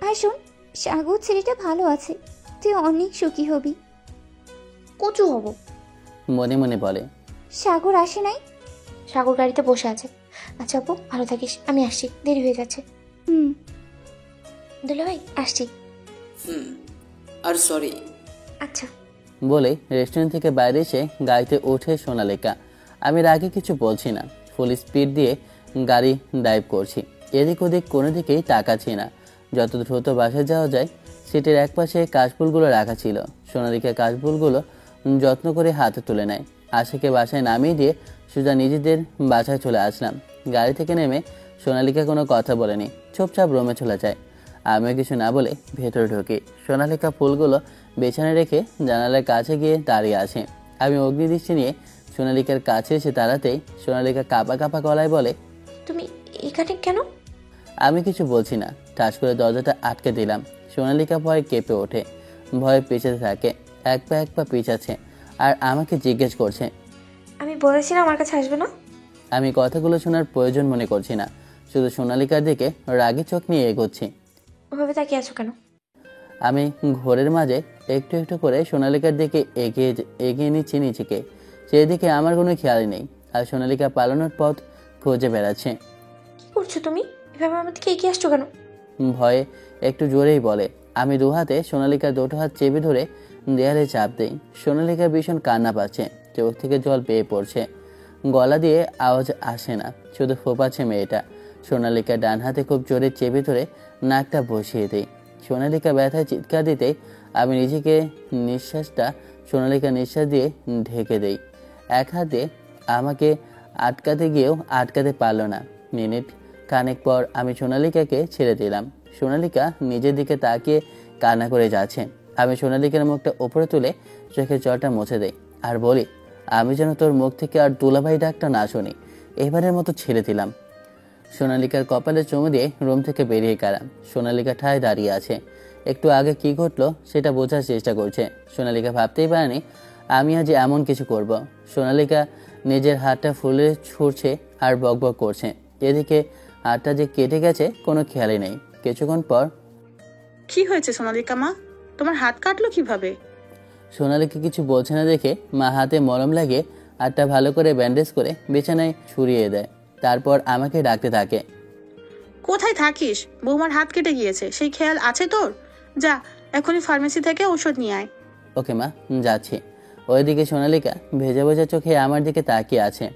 আর শোন, সাগর ছেলেটা ভালো আছে, তুই অনেক সুখী হবি। কচু হব। মনে মনে বলে। সাগর আসে নাই? সাগর গাড়িতে বসে আছে। আচ্ছা আপু, ভালো থাকিস, আমি আসছি, দেরি হয়ে যাচ্ছে। দুলা ভাই, আসছি। আর সরি। আচ্ছা। বলে রেস্টুরেন্ট থেকে বাইরে এসে গাড়িতে ওঠে সোনালিকা। আমি রাগে কিছু বলছি না, ফুল স্পিড দিয়ে গাড়ি ড্রাইভ করছি। এদিক ওদিক কোনো দিকেই তাকাচ্ছি না। যত দ্রুত বাসায় যাওয়া যায়। সিটের একপাশে কাশফুলগুলো রাখা ছিল। সোনালিকা কাশফুলগুলো যত্ন করে হাতে তুলে নেয়। আশাকে বাসায় নামিয়ে দিয়ে সোজা নিজেদের বাসায় চলে আসলাম। গাড়ি থেকে নেমে সোনালিকা কোনো কথা বলেনি, চুপচাপ রুমে চলে যায়। আমিও কিছু না বলে ভেতরে ঢুকি। সোনালিকা ফুলগুলো বেছানে রেখে জানালার কাছে গিয়ে দাঁড়িয়ে আছে। আমি অগ্নিদৃষ্টি নিয়ে সোনালিকার কাছে এসে দাঁড়াতেই সোনালিকা কাঁপা কাঁপা গলায় বলে, তুমি এখানে কেন? আমি কিছু বলছি না। ঠাস করে দরজাটা আটকে দিলাম। সোনালিকা ভয়ে কেঁপে ওঠে, ভয়ে পিছাতে থাকে। এক পা পিছাচ্ছে আর আমাকে জিজ্ঞেস করছে, আমি বলেছি না আমার কাছে আসবে না। আমি কথাগুলো শোনার প্রয়োজন মনে করছি না, শুধু সোনালিকার দিকে রাগে চোখ নিয়ে এগোচ্ছি। ওভাবে তাকিয়ে আছো কেন? আমি ঘোরের মাঝে একটু একটু করে সোনালিকার দিকে এগিয়ে নিচ্ছি নিজেকে। সেই দিকে আমার কোনো খেয়ালই নেই, আর সোনালিকা পালানোর পথ খুঁজে বেড়াচ্ছে। কি করছো তুমি? এভাবে আমার দিকে এগিয়ে আসছো কেন? ভয়ে একটু জোরেই বলে। আমি দু হাতে সোনালিকার দুটো হাত চেপে ধরে দেয়ালে চাপ দিই। সোনালিকা ভীষণ কান্না পাচ্ছে, চোখ থেকে জল বেয়ে পড়ছে, গলা দিয়ে আওয়াজ আসে না, শুধু ফোপাচ্ছে মেয়েটা। সোনালিকা ডান হাতে খুব জোরে চেপে ধরে নাকটা বসিয়ে দিই। সোনালিকা ব্যথায় চিৎকার দিতেই আমি নিজেকে সোনালিকা নিঃশ্বাস দিয়ে ঢেকে দেই। এক হাতে আমাকে আটকাতে গিয়েও আটকাতে পারল না। মিনিট খানেক পর আমি সোনালিকাকে ছেড়ে দিলাম। সোনালিকা নিজের দিকে তাকিয়ে কান্না করে যাচ্ছে। আমি সোনালিকার মুখটা উপরে তুলে চোখের জলটা মুছে দেই আর বলি, আমি যেন তোর মুখ থেকে আর দুলাভাই ডাকটা না শুনি, এবারের মতো ছেড়ে দিলাম। সোনালিকার কপালে চুমু দিয়ে রুম থেকে বেরিয়ে গেলাম। সোনালিকা ঠায় দাঁড়িয়ে আছে, একটু আগে কি ঘটলো সেটা বোঝার চেষ্টা করছে। সোনালিকা ভাবতেই পারেনি আমি আজ এমন কিছু করব। সোনালিকা নিজের হাতটা ফুলে ছুঁড়ছে আর বকবক করছে। এদিকে হাতটা যে কেটে গেছে কোনো খেয়ালই নেই। কিছুক্ষণ পর, কি হয়েছে সোনালিকা মা? তোমার হাত কাটলো কিভাবে? সোনালিকা কিছু বলছে না দেখে মা হাতে মলম লাগিয়ে হাতটা ভালো করে ব্যান্ডেজ করে বিছানায় ছড়িয়ে দেয়। তারপর আমাকে ডাকতে থাকে। কোথায় থাকিস? বৌমার হাত কেটে গিয়েছে, সেই খেয়াল আছে তোর? যা এখনই ফার্মেসি থেকে ওষুধ নিয়ে আয়। ওকে মা, যাচ্ছি। ওইদিকে সোনালিকা ভেজা ভেজা চোখে আমার দিকে তাকিয়ে আছে।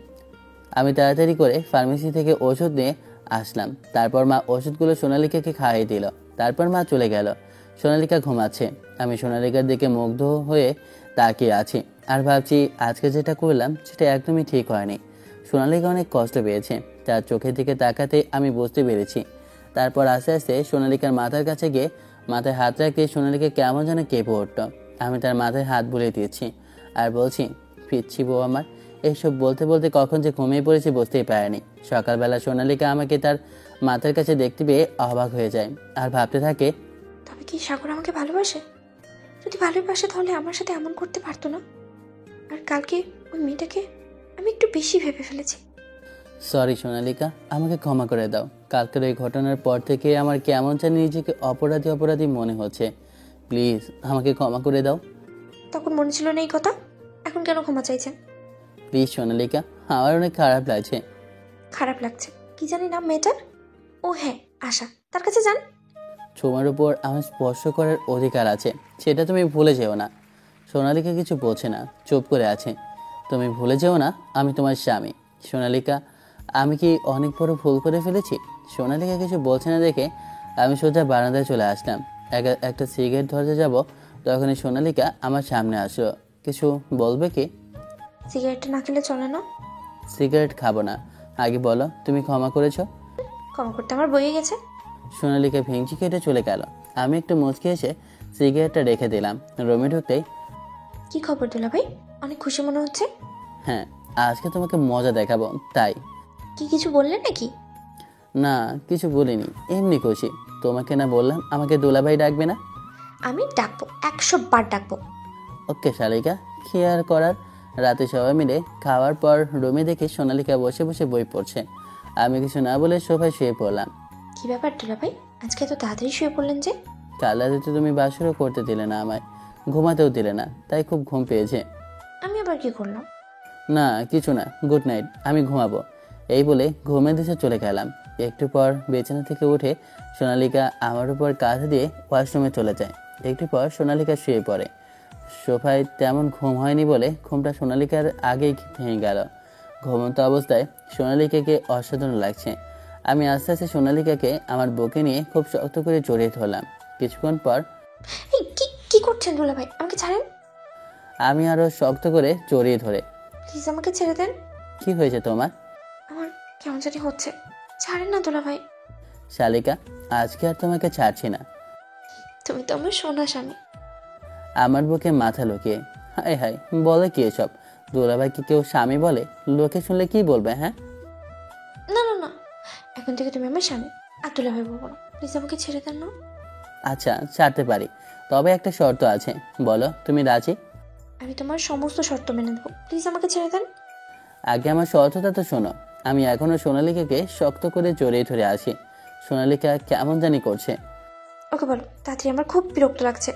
আমি তাড়াতাড়ি করে ফার্মেসি থেকে ওষুধ নিয়ে আসলাম। তারপর মা ওষুধগুলো সোনালিকাকে খাইয়ে দিল। তারপর মা চলে গেল। সোনালিকা ঘুমাচ্ছে। আমি সোনালিকার দিকে মুগ্ধ হয়ে তাকিয়ে আছি আর ভাবছি আজকে যেটা করলাম সেটা একদমই ঠিক হয়নি। সোনালিকা অনেক কষ্ট পেয়েছে। তার চোখের দিকে তাকাতে আমি বুঝতে পেরেছি। তারপর আস্তে আস্তে সোনালিকার মাথার কাছে গিয়ে মাথায় হাত রাখতে সোনালিকা কেমন যেন কেঁপে উঠল। আমি তার মাথায় হাত বুলিয়ে দিয়েছি আর বলছি, পিচ্ছি বউ আমার। এইসব বলতে বলতে কখন যে ঘুমিয়ে পড়েছি বুঝতেই পারেনি। সকালবেলা সোনালিকা আমাকে তার মাথার কাছে দেখতে পেয়ে অবাক হয়ে যায় আর ভাবতে থাকে, তবে কি সাগর আমাকে ভালোবাসে? যদি ভালোবাসে তাহলে আমার সাথে এমন করতে পারতো না। আর কালকে ওই মেয়েটাকে আমি একটু বেশি ভেবে ফেলেছি। সরি সোনালিকা, আমাকে ক্ষমা করে দাও। কালকের ওই ঘটনার পর থেকে আমার কেমন জানি নিজেকে অপরাধী অপরাধী মনে হচ্ছে। প্লিজ আমাকে ক্ষমা করে দাও। তখন মনে ছিল না এই কথা, এখন কেন ক্ষমা চাইছেন? প্লিজ সোনালিকা, আমার অনেক খারাপ লাগছে। খারাপ লাগছে? কি জানি নাম মেয়েটার? ও হ্যাঁ, আশা। তার কাছে যান। তোমার উপর আমার স্পর্শ করার অধিকার আছে, সেটা তুমি ভুলে যেও না। সোনালিকা কিছু বলছে না, চুপ করে আছে। তুমি ভুলে যেও না আমি তোমার স্বামী। সোনালিকা, আমি কি অনেক বড় ভুল করে ফেলেছি? সোনালিকা কিছু বলছে না দেখে আমি সোজা বারান্দায় চলে আসলাম। একটা সিগারেট ধরতে যাব, তখনই সোনালিকা আমার সামনে আসলো। কিছু বলবে কি? সিগারেটটা না খেলে চলে না? সিগারেট খাবো না, আগে বলো তুমি ক্ষমা করেছো? ক্ষমা করতে আমার বয়ে গেছে। সোনালিকা ভেঙচি কেটে চলে গেল। আমি একটু মুচকে এসে সিগারেটটা রেখে দিলাম। রুমে ঢুকতেই, কি খবর দুলা ভাই? অনেক খুশি মনে হচ্ছে। হ্যাঁ, আজকে তোমাকে মজা দেখাবো তাই। কি কিছু বললেন নাকি? না, কিছু বলিনি, এমনি খুশি। তোমাকে না বললাম আমাকে দুলাভাই ডাকবে না? আমি ডাকবো, 100 বার ডাকবো। ওকে শালিকা, কি আর করার। রাতে সবাই মিলে খাওয়ার পর রুমে দেখে সোনালিকা বসে বসে বই পড়ছে। আমি কিছু না বলে সোফায় শুয়ে পড়লাম। কি ব্যাপার দুলা ভাই, আজকে এত তাড়াতাড়ি শুয়ে পড়লেন যে? কাল রাতে তো তুমি বাসরও করতে দিলে না আমায়, ঘুমাতেও দিলে না, তাই খুব ঘুম পেয়েছে। আমি আবার কি করলাম? না কিছু না, গুড নাইট, আমি ঘুমাবো। এই বলে ঘুমের দেশে চলে গেলাম। একটু পর বিছানা থেকে উঠে সোনালিকা আমার উপর কাঁধে দিয়ে ওয়াশরুমে চলে যায়। একটু পর সোনালিকা শুয়ে পড়ে। সোফায় তেমন ঘুম হয়নি বলে ঘুমটা সোনালিকার আগেই ভেঙে গেল। ঘুমন্ত অবস্থায় সোনালিকাকে অসাধারণ লাগছে। আমি আস্তে আস্তে সোনালিকাকে আমার বুকে নিয়ে খুব শক্ত করে জড়িয়ে ধরলাম। কিছুক্ষণ পর, এই কি কি করছেন দুলা ভাই? আমাকে ছাড়েন। আমি আরো শক্ত করে জড়িয়ে ধরে, প্লিজ আমাকে ছেড়ে দেন। কি হয়েছে তোমার? আমার কেমন জানি হচ্ছে, ছাড়েন না দুলা ভাই। শালিকা, আজকে আর তোমাকে ছাড়ছি না। তুমি তো আমার সোনা স্বামী। আমার বুকে মাথা লুকিয়ে, হায় হায়, বলে কি এসব? দুলাভাইকে কেউ স্বামী বলে? লোকে শুনলে কি বলবে? হ্যাঁ, না না না, এখন থেকে তুমি আমার স্বামী, আর দুলা ভাই বলবো না। প্লিজ আমাকে ছেড়ে দেন না। আচ্ছা ছাড়তে পারি, তবে একটা শর্ত আছে। বলো, তুমি রাজি? আমি তোমার সমস্ত শর্ত মেনে দেবো, প্লিজ আমাকে ছেড়ে দেন। আগে আমার সততা তো শোনো। আমি এখনো সোনালিকাকে শক্ত করে জড়িয়ে ধরে আসি। সোনালিকা কেমন জানি করছে। ওকে বলো তাড়াতাড়ি, আমার খুব বিরক্ত লাগছে।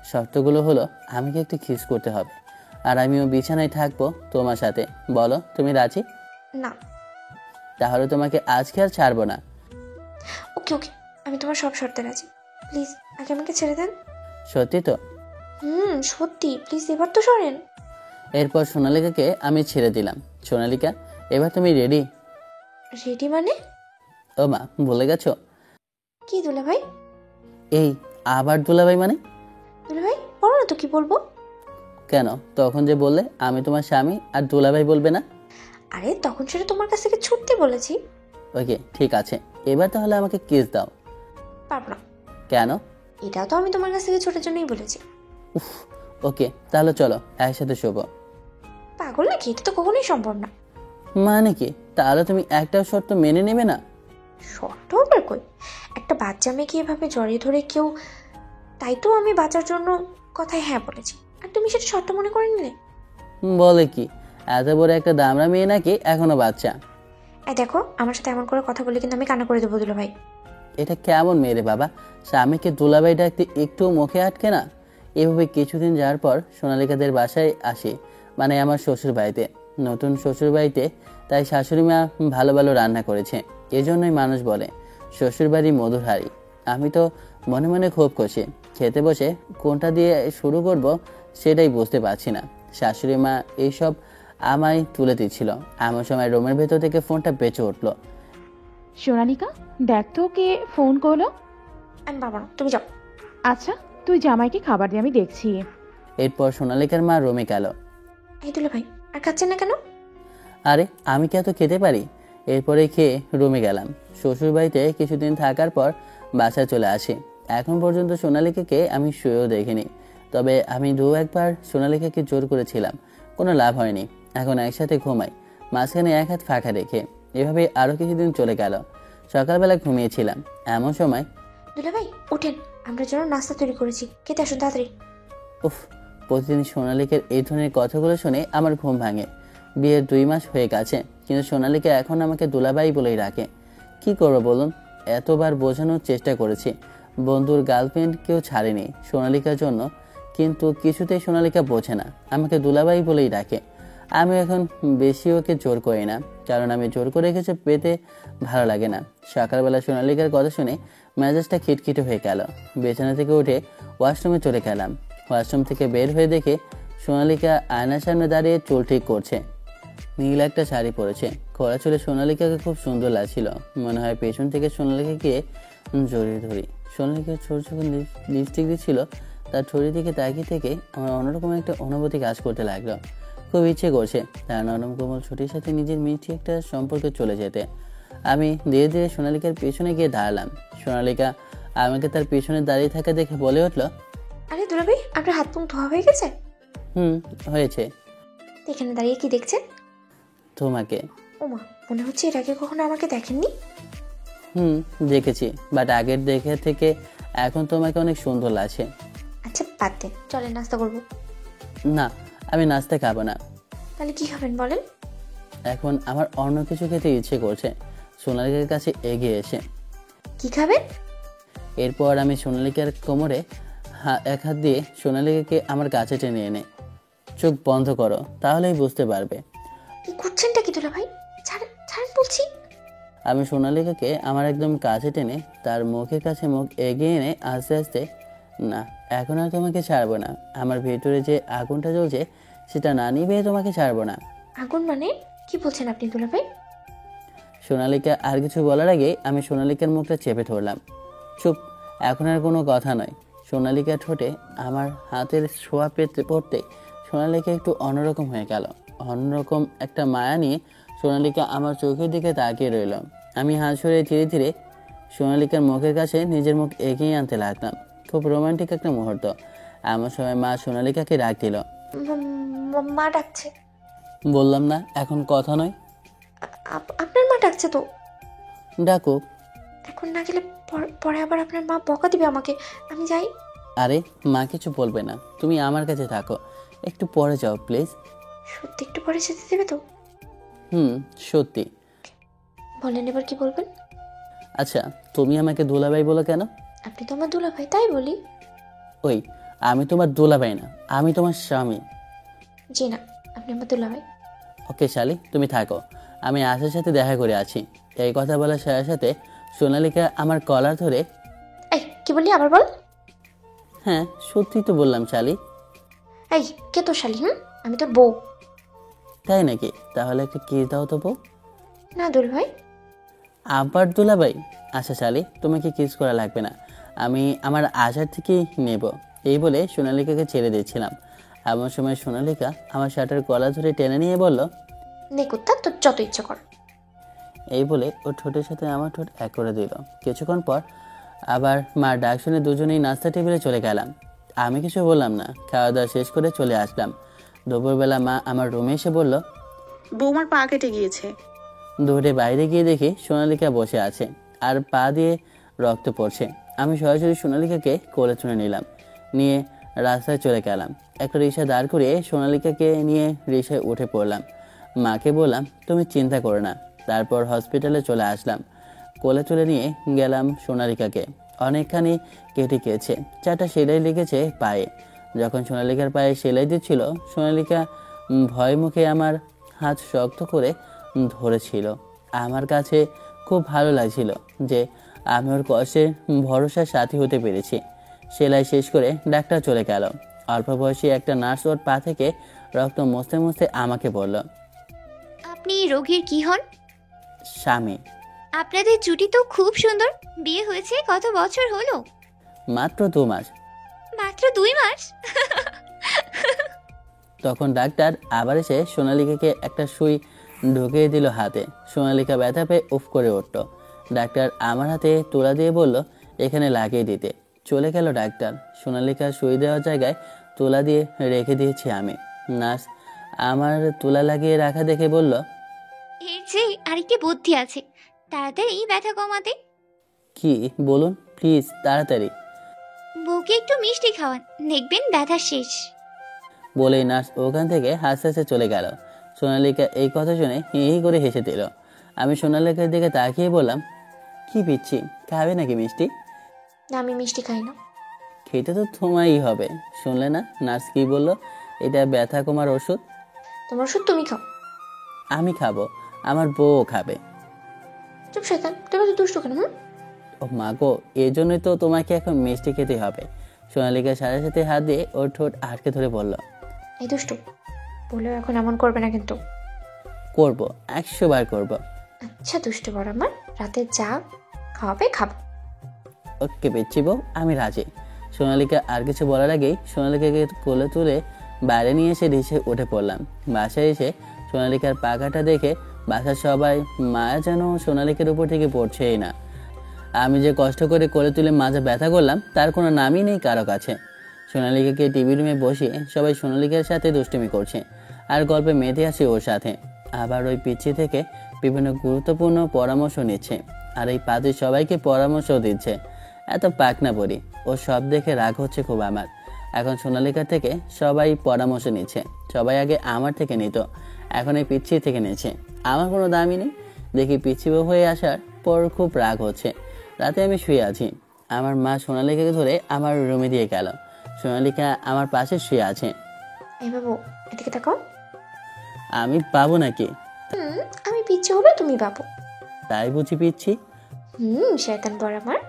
শর্তগুলো হলো আমাকে একটু কিস করতে হবে, আর আমিও বিছানায় থাকবো তোমার সাথে। বলো তুমি রাজি? না। তাহলে তোমাকে আজকে আর ছাড়বো না। ওকে ওকে, আমি তোমার সব শর্তে রাজি। প্লিজ আগে আমাকে ছেড়ে দেন। সত্যি তো? সত্যি, প্লিজ এবার তো সরেন। এরপর সোনালিকাকে আমি ছেড়ে দিলাম। সোনালিকা, এবার তুমি রেডি? রেডি মানে? ও মা, ভুলে গেছো? কি দুলাভাই? এই আবার দুলাভাই মানে? দুলাভাই বলো না তো কি বলবো। কেন, তখন যে বললে আমি তোমার স্বামী, আর দুলাভাই বলবে না? আরে তখন সেটা তোমার কাছ থেকে ছুটতে বলেছি। ওকে ঠিক আছে, এবার তাহলে আমাকে কিস দাও। পারবো না। কেন? এটাও তো আমি তোমার কাছ থেকে ছোটার জন্যই বলেছি। ওকে তাহলে চলো একসাথে শোবো। পাগল নাকি? এটা তো কখনোই সম্ভব না। মানে কি? তাহলে তুমি একটাও শর্ত মেনে নেবে না? শর্ত আবার কই? একটা বাচ্চা মেয়েকে এভাবে জড়িয়ে ধরে কেউ, তাই তো আমি বাঁচার জন্য কথায় হ্যাঁ বলেছি, আর তুমি সেটা শর্ত মনে করে নিলে। বলে কি, এত বড় একটা দামড়া মেয়ে নাকি এখনো বাচ্চা? এই দেখো, আমার সাথে এমন করে কথা বলে কিন্তু আমি কান্না করে দেবো দুলাভাই। এটা কেমন মেয়ে রে বাবা, স্বামীকে দুলাভাই ডাকতে একটু মুখে আটকে না? এভাবে কিছুদিন যাওয়ার পর সোনালিকাদের বাসায় আসি, মানে আমার শ্বশুর বাড়িতে। নতুন শ্বশুর বাড়িতে, তাই শাশুড়ি মা ভালো ভালো রান্না করেছে। এজন্যই মানুষ বলে শ্বশুর বাড়ি মধুর হাঁড়ি। আমি তো মনে মনে খুব খুশি। খেতে বসে কোনটা দিয়ে শুরু করব সেটাই বুঝতে পারছি না। শাশুড়ি মা এইসব আমায় তুলে দিচ্ছিল। এমন সময় রুমের ভেতর থেকে ফোনটা বেঁচে উঠলো। সোনালিকা, দেখ তো কে ফোন করলো। আমি পারবো না, তুমি যাও। আচ্ছা, তুই জামাইকে খাবার দিয়ে, আমি দেখছি। এরপর সোনালিকার মা রুমে গেল। এই দুলাভাই আর খাচ্ছেন না কেন? আরে আমি কি এত খেতে পারি? এরপরে খেয়ে রুমে গেলাম। শ্বশুর বাড়িতে কিছুদিন থাকার পর বাসায় চলে আসি। এখন পর্যন্ত সোনালিকাকে আমি শুয়েও দেখিনি, তবে আমি একবার সোনালিকাকে জোর করেছিলাম, কোনো লাভ হয়নি। এখন একসাথে ঘুমাই, মাঝখানে এক হাত ফাঁকা রেখে। এভাবে আরও কিছুদিন চলে গেল। সকালবেলা ঘুমিয়েছিলাম, এমন সময় দুলাভাই ওঠেন, আমরা যেন নাস্তা তৈরি করেছি, খেতে আসুন তাড়াতাড়ি। উফ, প্রতিদিন সোনালিকার এই ধরনের কথাগুলো শুনে আমার ঘুম ভাঙে। বিয়ের 2 মাস হয়ে গেছে, কিন্তু সোনালিকা এখন আমাকে দুলাভাই বলেই রাখে। কি করবো বলুন? এতবার বোঝানোর চেষ্টা করেছি, বন্ধুর গার্লফ্রেন্ড কেউ ছাড়েনি সোনালিকার জন্য, কিন্তু কিছুতেই সোনালিকা বোঝে না, আমাকে দুলাভাই বলেই ডাকে। আমি এখন বেশি ওকে জোর করি না, কারণ আমি জোর করে কিছু পেতে ভালো লাগে না। সকালবেলা সোনালিকার কথা শুনে মেজাজটা খিটখিটে হয়ে গেল। বিছানা থেকে উঠে ওয়াশরুমে চলে গেলাম। ওয়াশরুম থেকে বের হয়ে দেখে সোনালিকা আয়নার সামনে দাঁড়িয়ে চুল ঠিক করছে। নীল একটা শাড়ি পরেছে, খোলা চুলে সোনালিকাকে খুব সুন্দর লাগছিল। মনে হয় পেছন থেকে সোনালিকাকে জড়িয়ে ধরি। সোনালিকা ছোট ছোট লিপস্টিক দিচ্ছিল, তার ছড়ির দিকে তাকিয়ে থেকে আমার অন্যরকম একটা অনুভূতি কাজ করতে লাগলো। খুব ইচ্ছে করছে তার নরম কোমল ছুটির সাথে নিজের মিষ্টি একটা সম্পর্কে চলে যেতে। আমি ধীরে ধীরে সোনালিকার পেছনে গিয়ে দাঁড়ালাম। সোনালিকা আমাকে তার পেছনে দাঁড়িয়ে থাকা দেখে বলে উঠল, আরে দুলাভাই আপনার হাত মুখ ধোয়া হয়ে গেছে? হয়েছে। এখানে দাঁড়িয়ে কি দেখছেন? তোমাকে। ওমা, মনে হচ্ছে এর আগে কখনো আমাকে দেখেননি। দেখেছি, বাট আগের দেখে থেকে এখন তোমাকে অনেক সুন্দর লাগছে। আচ্ছা বাদ দেন, চলেন নাস্তা করবো। না, আমি নাস্তা খাবো না। তাহলে কি খাবেন বলেন? এখন আমার অন্য কিছু খেতে ইচ্ছে করছে। সোনালিকার কাছে এগিয়ে এসে কি খাবেন? এরপর আমি সোনালিকার কোমরে এক হাত দিয়ে সোনালিকাকে আমার কাছে টেনে এনে, চোখ বন্ধ করো তাহলেই বুঝতে পারবে। কি করছেনটা কি দুলাভাই? ছাড়েন ছাড়েন বলছি। আমি সোনালিকাকে আমার একদম কাছে টেনে তার মুখের কাছে মুখ এগিয়ে এনে আস্তে আস্তে, না এখন আর তোমাকে ছাড়বো না। আমার ভেতরে যে আগুনটা জ্বলছে সেটা না নিভে তোমাকে ছাড়বো না। আগুন মানে কি বলছেন আপনি দুলাভাই? সোনালিকা আর কিছু বলার আগে আমি সোনালিকার মুখটা চেপে ধরলাম। চুপ, এখন আর কোনো কথা নয়। সোনালিকা ঠোঁটে আমার হাতের ছোঁয়া পেতে পড়তে সোনালিকা একটু অন্যরকম হয়ে গেল। অন্যরকম একটা মায়া নিয়ে সোনালিকা আমার চোখের দিকে তাকিয়ে রইল। আমি হাত সরিয়ে ধীরে ধীরে সোনালিকার মুখের কাছে নিজের মুখ এগিয়ে আনতে লাগলাম। খুব রোমান্টিক একটা মুহূর্ত। এমন সময় মা সোনালিকাকে ডাক দিল। মা ডাকছে। বললাম না এখন কথা নয়। আপনার মা ডাকছে তো। ডাকুক। এখন না গেলে পরে আবার আপনার মা বকা দিবে আমাকে। আমি যাই। আরে মা কিছু বলবে না, তুমি আমার কাছে থাকো, একটু পরে যাও প্লিজ। সত্যি একটু পরে যেতে দেবে তো? সত্যি। বলেন এবার কি বলবেন? আচ্ছা, তুমি আমাকে দুলাভাই বলো কেন? আপনি তো আমার দুলা ভাই, তাই বলি। ওই, আমি তোমার দুলাভাই না, আমি তোমার স্বামী। জি না, আপনি আমার দুলা ভাই। ওকে শালি, তুমি থাকো, আমি আশার সাথে দেখা করে আছি। এই কথা বলার সাথে সাথে সোনালিকা আমার কলার ধরে, এই কি বললি, আবার বল। হ্যাঁ সত্যি তো বললাম শালি। এই কে তোর শালি? আমি তোর বউ। তাই নাকি? তাহলে একটা কিস দাও তো বউ। না দুল ভাই। আবার দুলাভাই? আচ্ছা শালি, তোমাকে কিস করা লাগবে না, আমি আমার আশার থেকেই নেব। এই বলে সোনালিকাকে ছেড়ে দিচ্ছিলাম, এমন সময় সোনালিকা আমার শার্টের গলা ধরে টেনে নিয়ে বলল, নে কুত্তা, তোর যত ইচ্ছা কর। এই বলে ওর ঠোঁটের সাথে আমার ঠোঁট এক করে দিল। কিছুক্ষণ পর আবার মার ডাক শুনে দুজনেই নাস্তা টেবিলে চলে গেলাম। আমি কিছু বললাম না, খাওয়া দাওয়া শেষ করে চলে আসলাম। দুপুরবেলা মা আমার রুমে এসে বলল, বৌমার পা কেটে গিয়েছে। দৌড়ে বাইরে গিয়ে দেখি সোনালিকা বসে আছে আর পা দিয়ে রক্ত পড়ছে। আমি সরাসরি সোনালিকাকে কোলে তুলে নিলাম, নিয়ে রাস্তায় চলে গেলাম। একটা রিক্সা দাঁড় করিয়ে সোনালিকাকে নিয়ে রিক্সায় উঠে পড়লাম। মাকে বললাম, তুমি চিন্তা করো না। তারপর হসপিটালে চলে আসলাম, কোলে তুলে নিয়ে গেলাম সোনালিকাকে। অনেকখানি কেটে গিয়েছে, 4টা সেলাই লেগেছে পায়ে। যখন সোনালিকার পায়ে সেলাই দিচ্ছিল, সোনালিকা ভয় মুখে আমার হাত শক্ত করে ধরেছিল। আমার কাছে খুব ভালো লাগছিল যে আমি ওর কষ্টের ভরসার সাথী হতে পেরেছি। সেলাই শেষ করে ডাক্তার চলে গেল। অল্প বয়সী একটা নার্স ওর পা থেকে রক্ত মুছতে মুছতে আমাকে বলল, আপনি রোগীর কি হন? স্বামী। আপনাদের জুটি তো খুব সুন্দর। বিয়ে হয়েছে কত বছর হলো? মাত্র 2 মাস। মাত্র 2 মাস? তখন ডাক্তার আবার এসে সোনালিকাকে একটা সুই ঢুকিয়ে দিল হাতে। সোনালিকা ব্যথা পেয়ে উফ করে উঠল। ডাক্তার আমার হাতে তুলা দিয়ে বলল, এখানে লাগিয়ে দিতে। চলে গেল ডাক্তার। সোনালিকা সুই দেওয়ার জায়গায় তুলা দিয়ে রেখে দিয়েছি আমি। নার্স আমার তুলা লাগিয়ে রাখা দেখে বলল, এর যে আরেকটি বুদ্ধি আছে, তাড়াতাড়ি ব্যথা কমাতে। কি বলুন প্লিজ, তাড়াতাড়ি। বউকে একটু মিষ্টি খাওয়ান, দেখবেন ব্যথা শেষ। বলেই নার্স ওখান থেকে হাসতে হাসতে চলে গেল। সোনালিকা এই কথা শুনে হি হি করে হেসে দিল। আমি সোনালিকার দিকে তাকিয়ে বললাম, কি পিচ্ছি, খাবে নাকি মিষ্টি? না, আমি মিষ্টি খাই না। খেতে তো তোমারই হবে। শুনলে না নার্স কি বললো? এটা ব্যথা কমার ওষুধ। তোমার ওষুধ তুমি খাও। আমি খাবো, আমার বউও খাবে। চুপ শয়তান, তুমি তো দুষ্টু কেন? ও মা গো, এই জন্যই তো তোমাকে এখন মিষ্টি খেতে হবে। সোনালিকা সাথে সাথে হাত দিয়ে ওর ঠোঁট আটকে ধরে বলল, এই দুষ্টু, বলেও এখন এমন করবে না কিন্তু। করবো, 100 বার করবো। আচ্ছা দুষ্টু বড় আমার, রাতে যা খাওয়াবে খাবো। ওকে পেয়েছি বউ, আমি রাজি। সোনালিকা আর কিছু বলার আগেই সোনালিকাকে কোলে তুলে বাইরে নিয়ে এসে রিক্সায় উঠে পড়লাম। বাসায় এসে সোনালিকার পাখাটা দেখে বাসার সবাই মায়া যেন সোনালিকার উপর থেকে পড়ছেই না। আমি যে কষ্ট করে কোলে তুলে মাজা ব্যথা করলাম তার কোনো নামই নেই কারো কাছে। সোনালিকাকে টিভি রুমে বসিয়ে সবাই সোনালিকার সাথে দুষ্টুমি করছে আর গল্পে মেতে আসে ওর সাথে। আবার ওই পিচ্ছি থেকে বিভিন্ন গুরুত্বপূর্ণ পরামর্শ নিচ্ছে আর এই পাতি সবাইকে পরামর্শ দিচ্ছে। এত পাকনা পড়ি, ও সব দেখে রাগ হচ্ছে খুব আমার। এখন সোনালিকার থেকে সবাই পরামর্শ নিচ্ছে। সবাই আগে আমার থেকে নিত, এখন এই পিচ্ছি থেকে নিচ্ছে। আমার কোনো দামই নেই। দেখি পিচ্ছি বউ হয়ে আসার পর খুব রাগ হচ্ছে। রাতে আমি শুয়ে আছি, আমার মা সোনালিকাকে ধরে আমার রুমে দিয়ে গেল। সোনালিকা আমার পাশে শুয়ে আছে। এই বাবু, এদিকে তাকাও। আমি পাবো নাকি? আমি পিচ্ছি হলে তুমি বাবু। তাই বুঝি পিচ্ছি? শয়তান বড় আমার।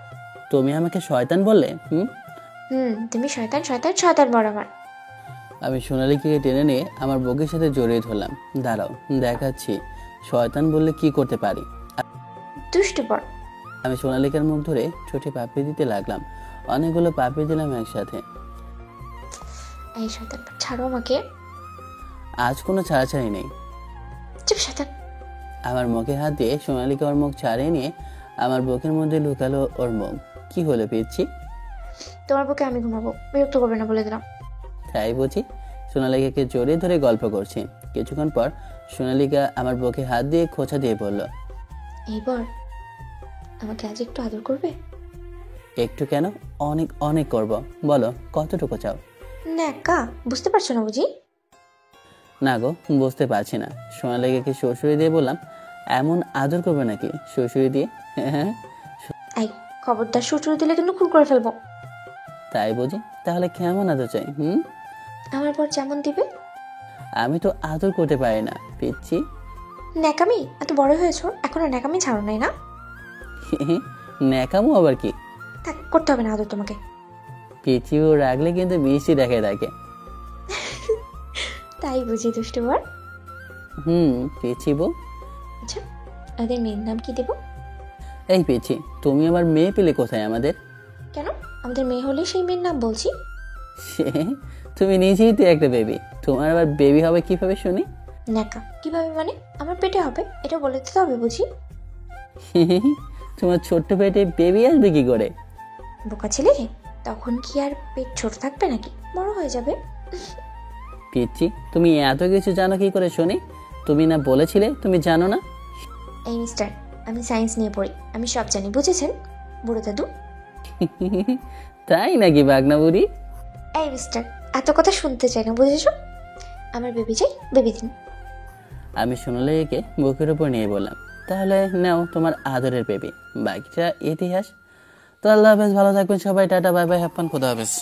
তুমি আমাকে শয়তান বললে? তুমি শয়তান শয়তান শয়তান বড় আমার। আমি সোনালিকাকে টেনে নিয়ে আমার বউকের সাথে জড়িয়ে ধরলাম। দাঁড়াও, দেখাচ্ছি শয়তান বললে কি করতে পারি। দুষ্টু বড়। আমি সোনালিকার মুখ ধরে ছোটে পাপড়ি দিতে লাগলাম। অনেকগুলো পাপড়ি দিলাম একসাথে। এই শয়তান, ছাড়ো আমাকে। আজ কোনো ছাড়াছাড়ি নেই। চুপ শয়তান। আমার মুখে হাত দিয়ে সোনালিকা ওর মুখ ছাড়িয়ে নিয়ে আমার বুকের মধ্যে লুকালো ওর মুখ। কি হলো পিচ্ছি? তোমার বুকে আমি ঘুমাবো, বিরক্ত করবে না বলে দিলাম। তাই বুঝি? সোনালিকাকে জড়িয়ে ধরে গল্প করছি। কিছুক্ষণ পর সোনালিকা আমার বুকে হাত দিয়ে খোঁচা দিয়ে বলল, এইবার আমাকে আজ একটু আদর করবে? একটু কেন, অনেক অনেক করব। বলো কতটুকু চাও? না একা, বুঝতে পারছো না বুঝি? না গো, বুঝতে পারছি না। সোনালিকাকে শ্বশুরি দিয়ে বললাম, এমন আদর করবে নাকি শ্বশুরি দিয়ে? হ্যাঁ, এই খবরদার শ্বশুর দিলে কিন্তু খুন করে ফেলবো। তাই বুঝি? তাহলে কেমন আদর চাই? আমার পর যেমন দিবে। আমি তো আদর করতে পারি না পিচ্ছি। ন্যাকামি, এত বড় হয়েছো এখন আর ন্যাকামি ছাড়ো নাই না? ন্যাকামো আবার কি? থাক, করতে হবে না আদর তোমাকে। পিচ্ছি ও রাখলে কিন্তু মিষ্টি দেখে থাকে। তাই বুঝি দুষ্টু বর। পিচ্ছি বউ। আচ্ছা, আমাদের মেয়ের নাম কি দেবো? এই পিচ্ছি, তুমি আমার মেয়ে পেলে কোথায় আমাদের? কেন, আমাদের মেয়ে হলে সেই মেয়ের নাম বলছি। তুমি নিজেই তো একটা বেবি, তোমার আবার বেবি হবে কিভাবে শুনি? ন্যাকা কিভাবে মানে? আমার পেটে হবে, এটা বলে দিতে হবে বুঝি। তোমার ছোট্ট পেটে বেবি আসবে কি করে? বোকা ছেলে, তখন কি আর পেট ছোট থাকবে নাকি? বড় হয়ে যাবে। পিচ্ছি, তুমি এত কিছু জানো কি করে শুনি? তুমি না বলেছিলে তুমি জানো না? এই মিস্টার, আমি সায়েন্স নিয়ে পড়ি, আমি সব জানি, বুঝেছেন বুড়ো দাদু? তাই নাকি বাগনা বুড়ি? এই মিস্টার, এত কথা শুনতে চাই না, বুঝেছো? আমার বেবি চাই, বেবি দিন। আমি সোনালিকে বুকের উপর নিয়ে বললাম, তাহলে নাও তোমার আদরের বেবি, বাকিটা ইতিহাস। তো আল্লাহ হাফেজ, ভালো থাকবেন সবাই, tata bye bye, have fun, খোদা হাফেজ।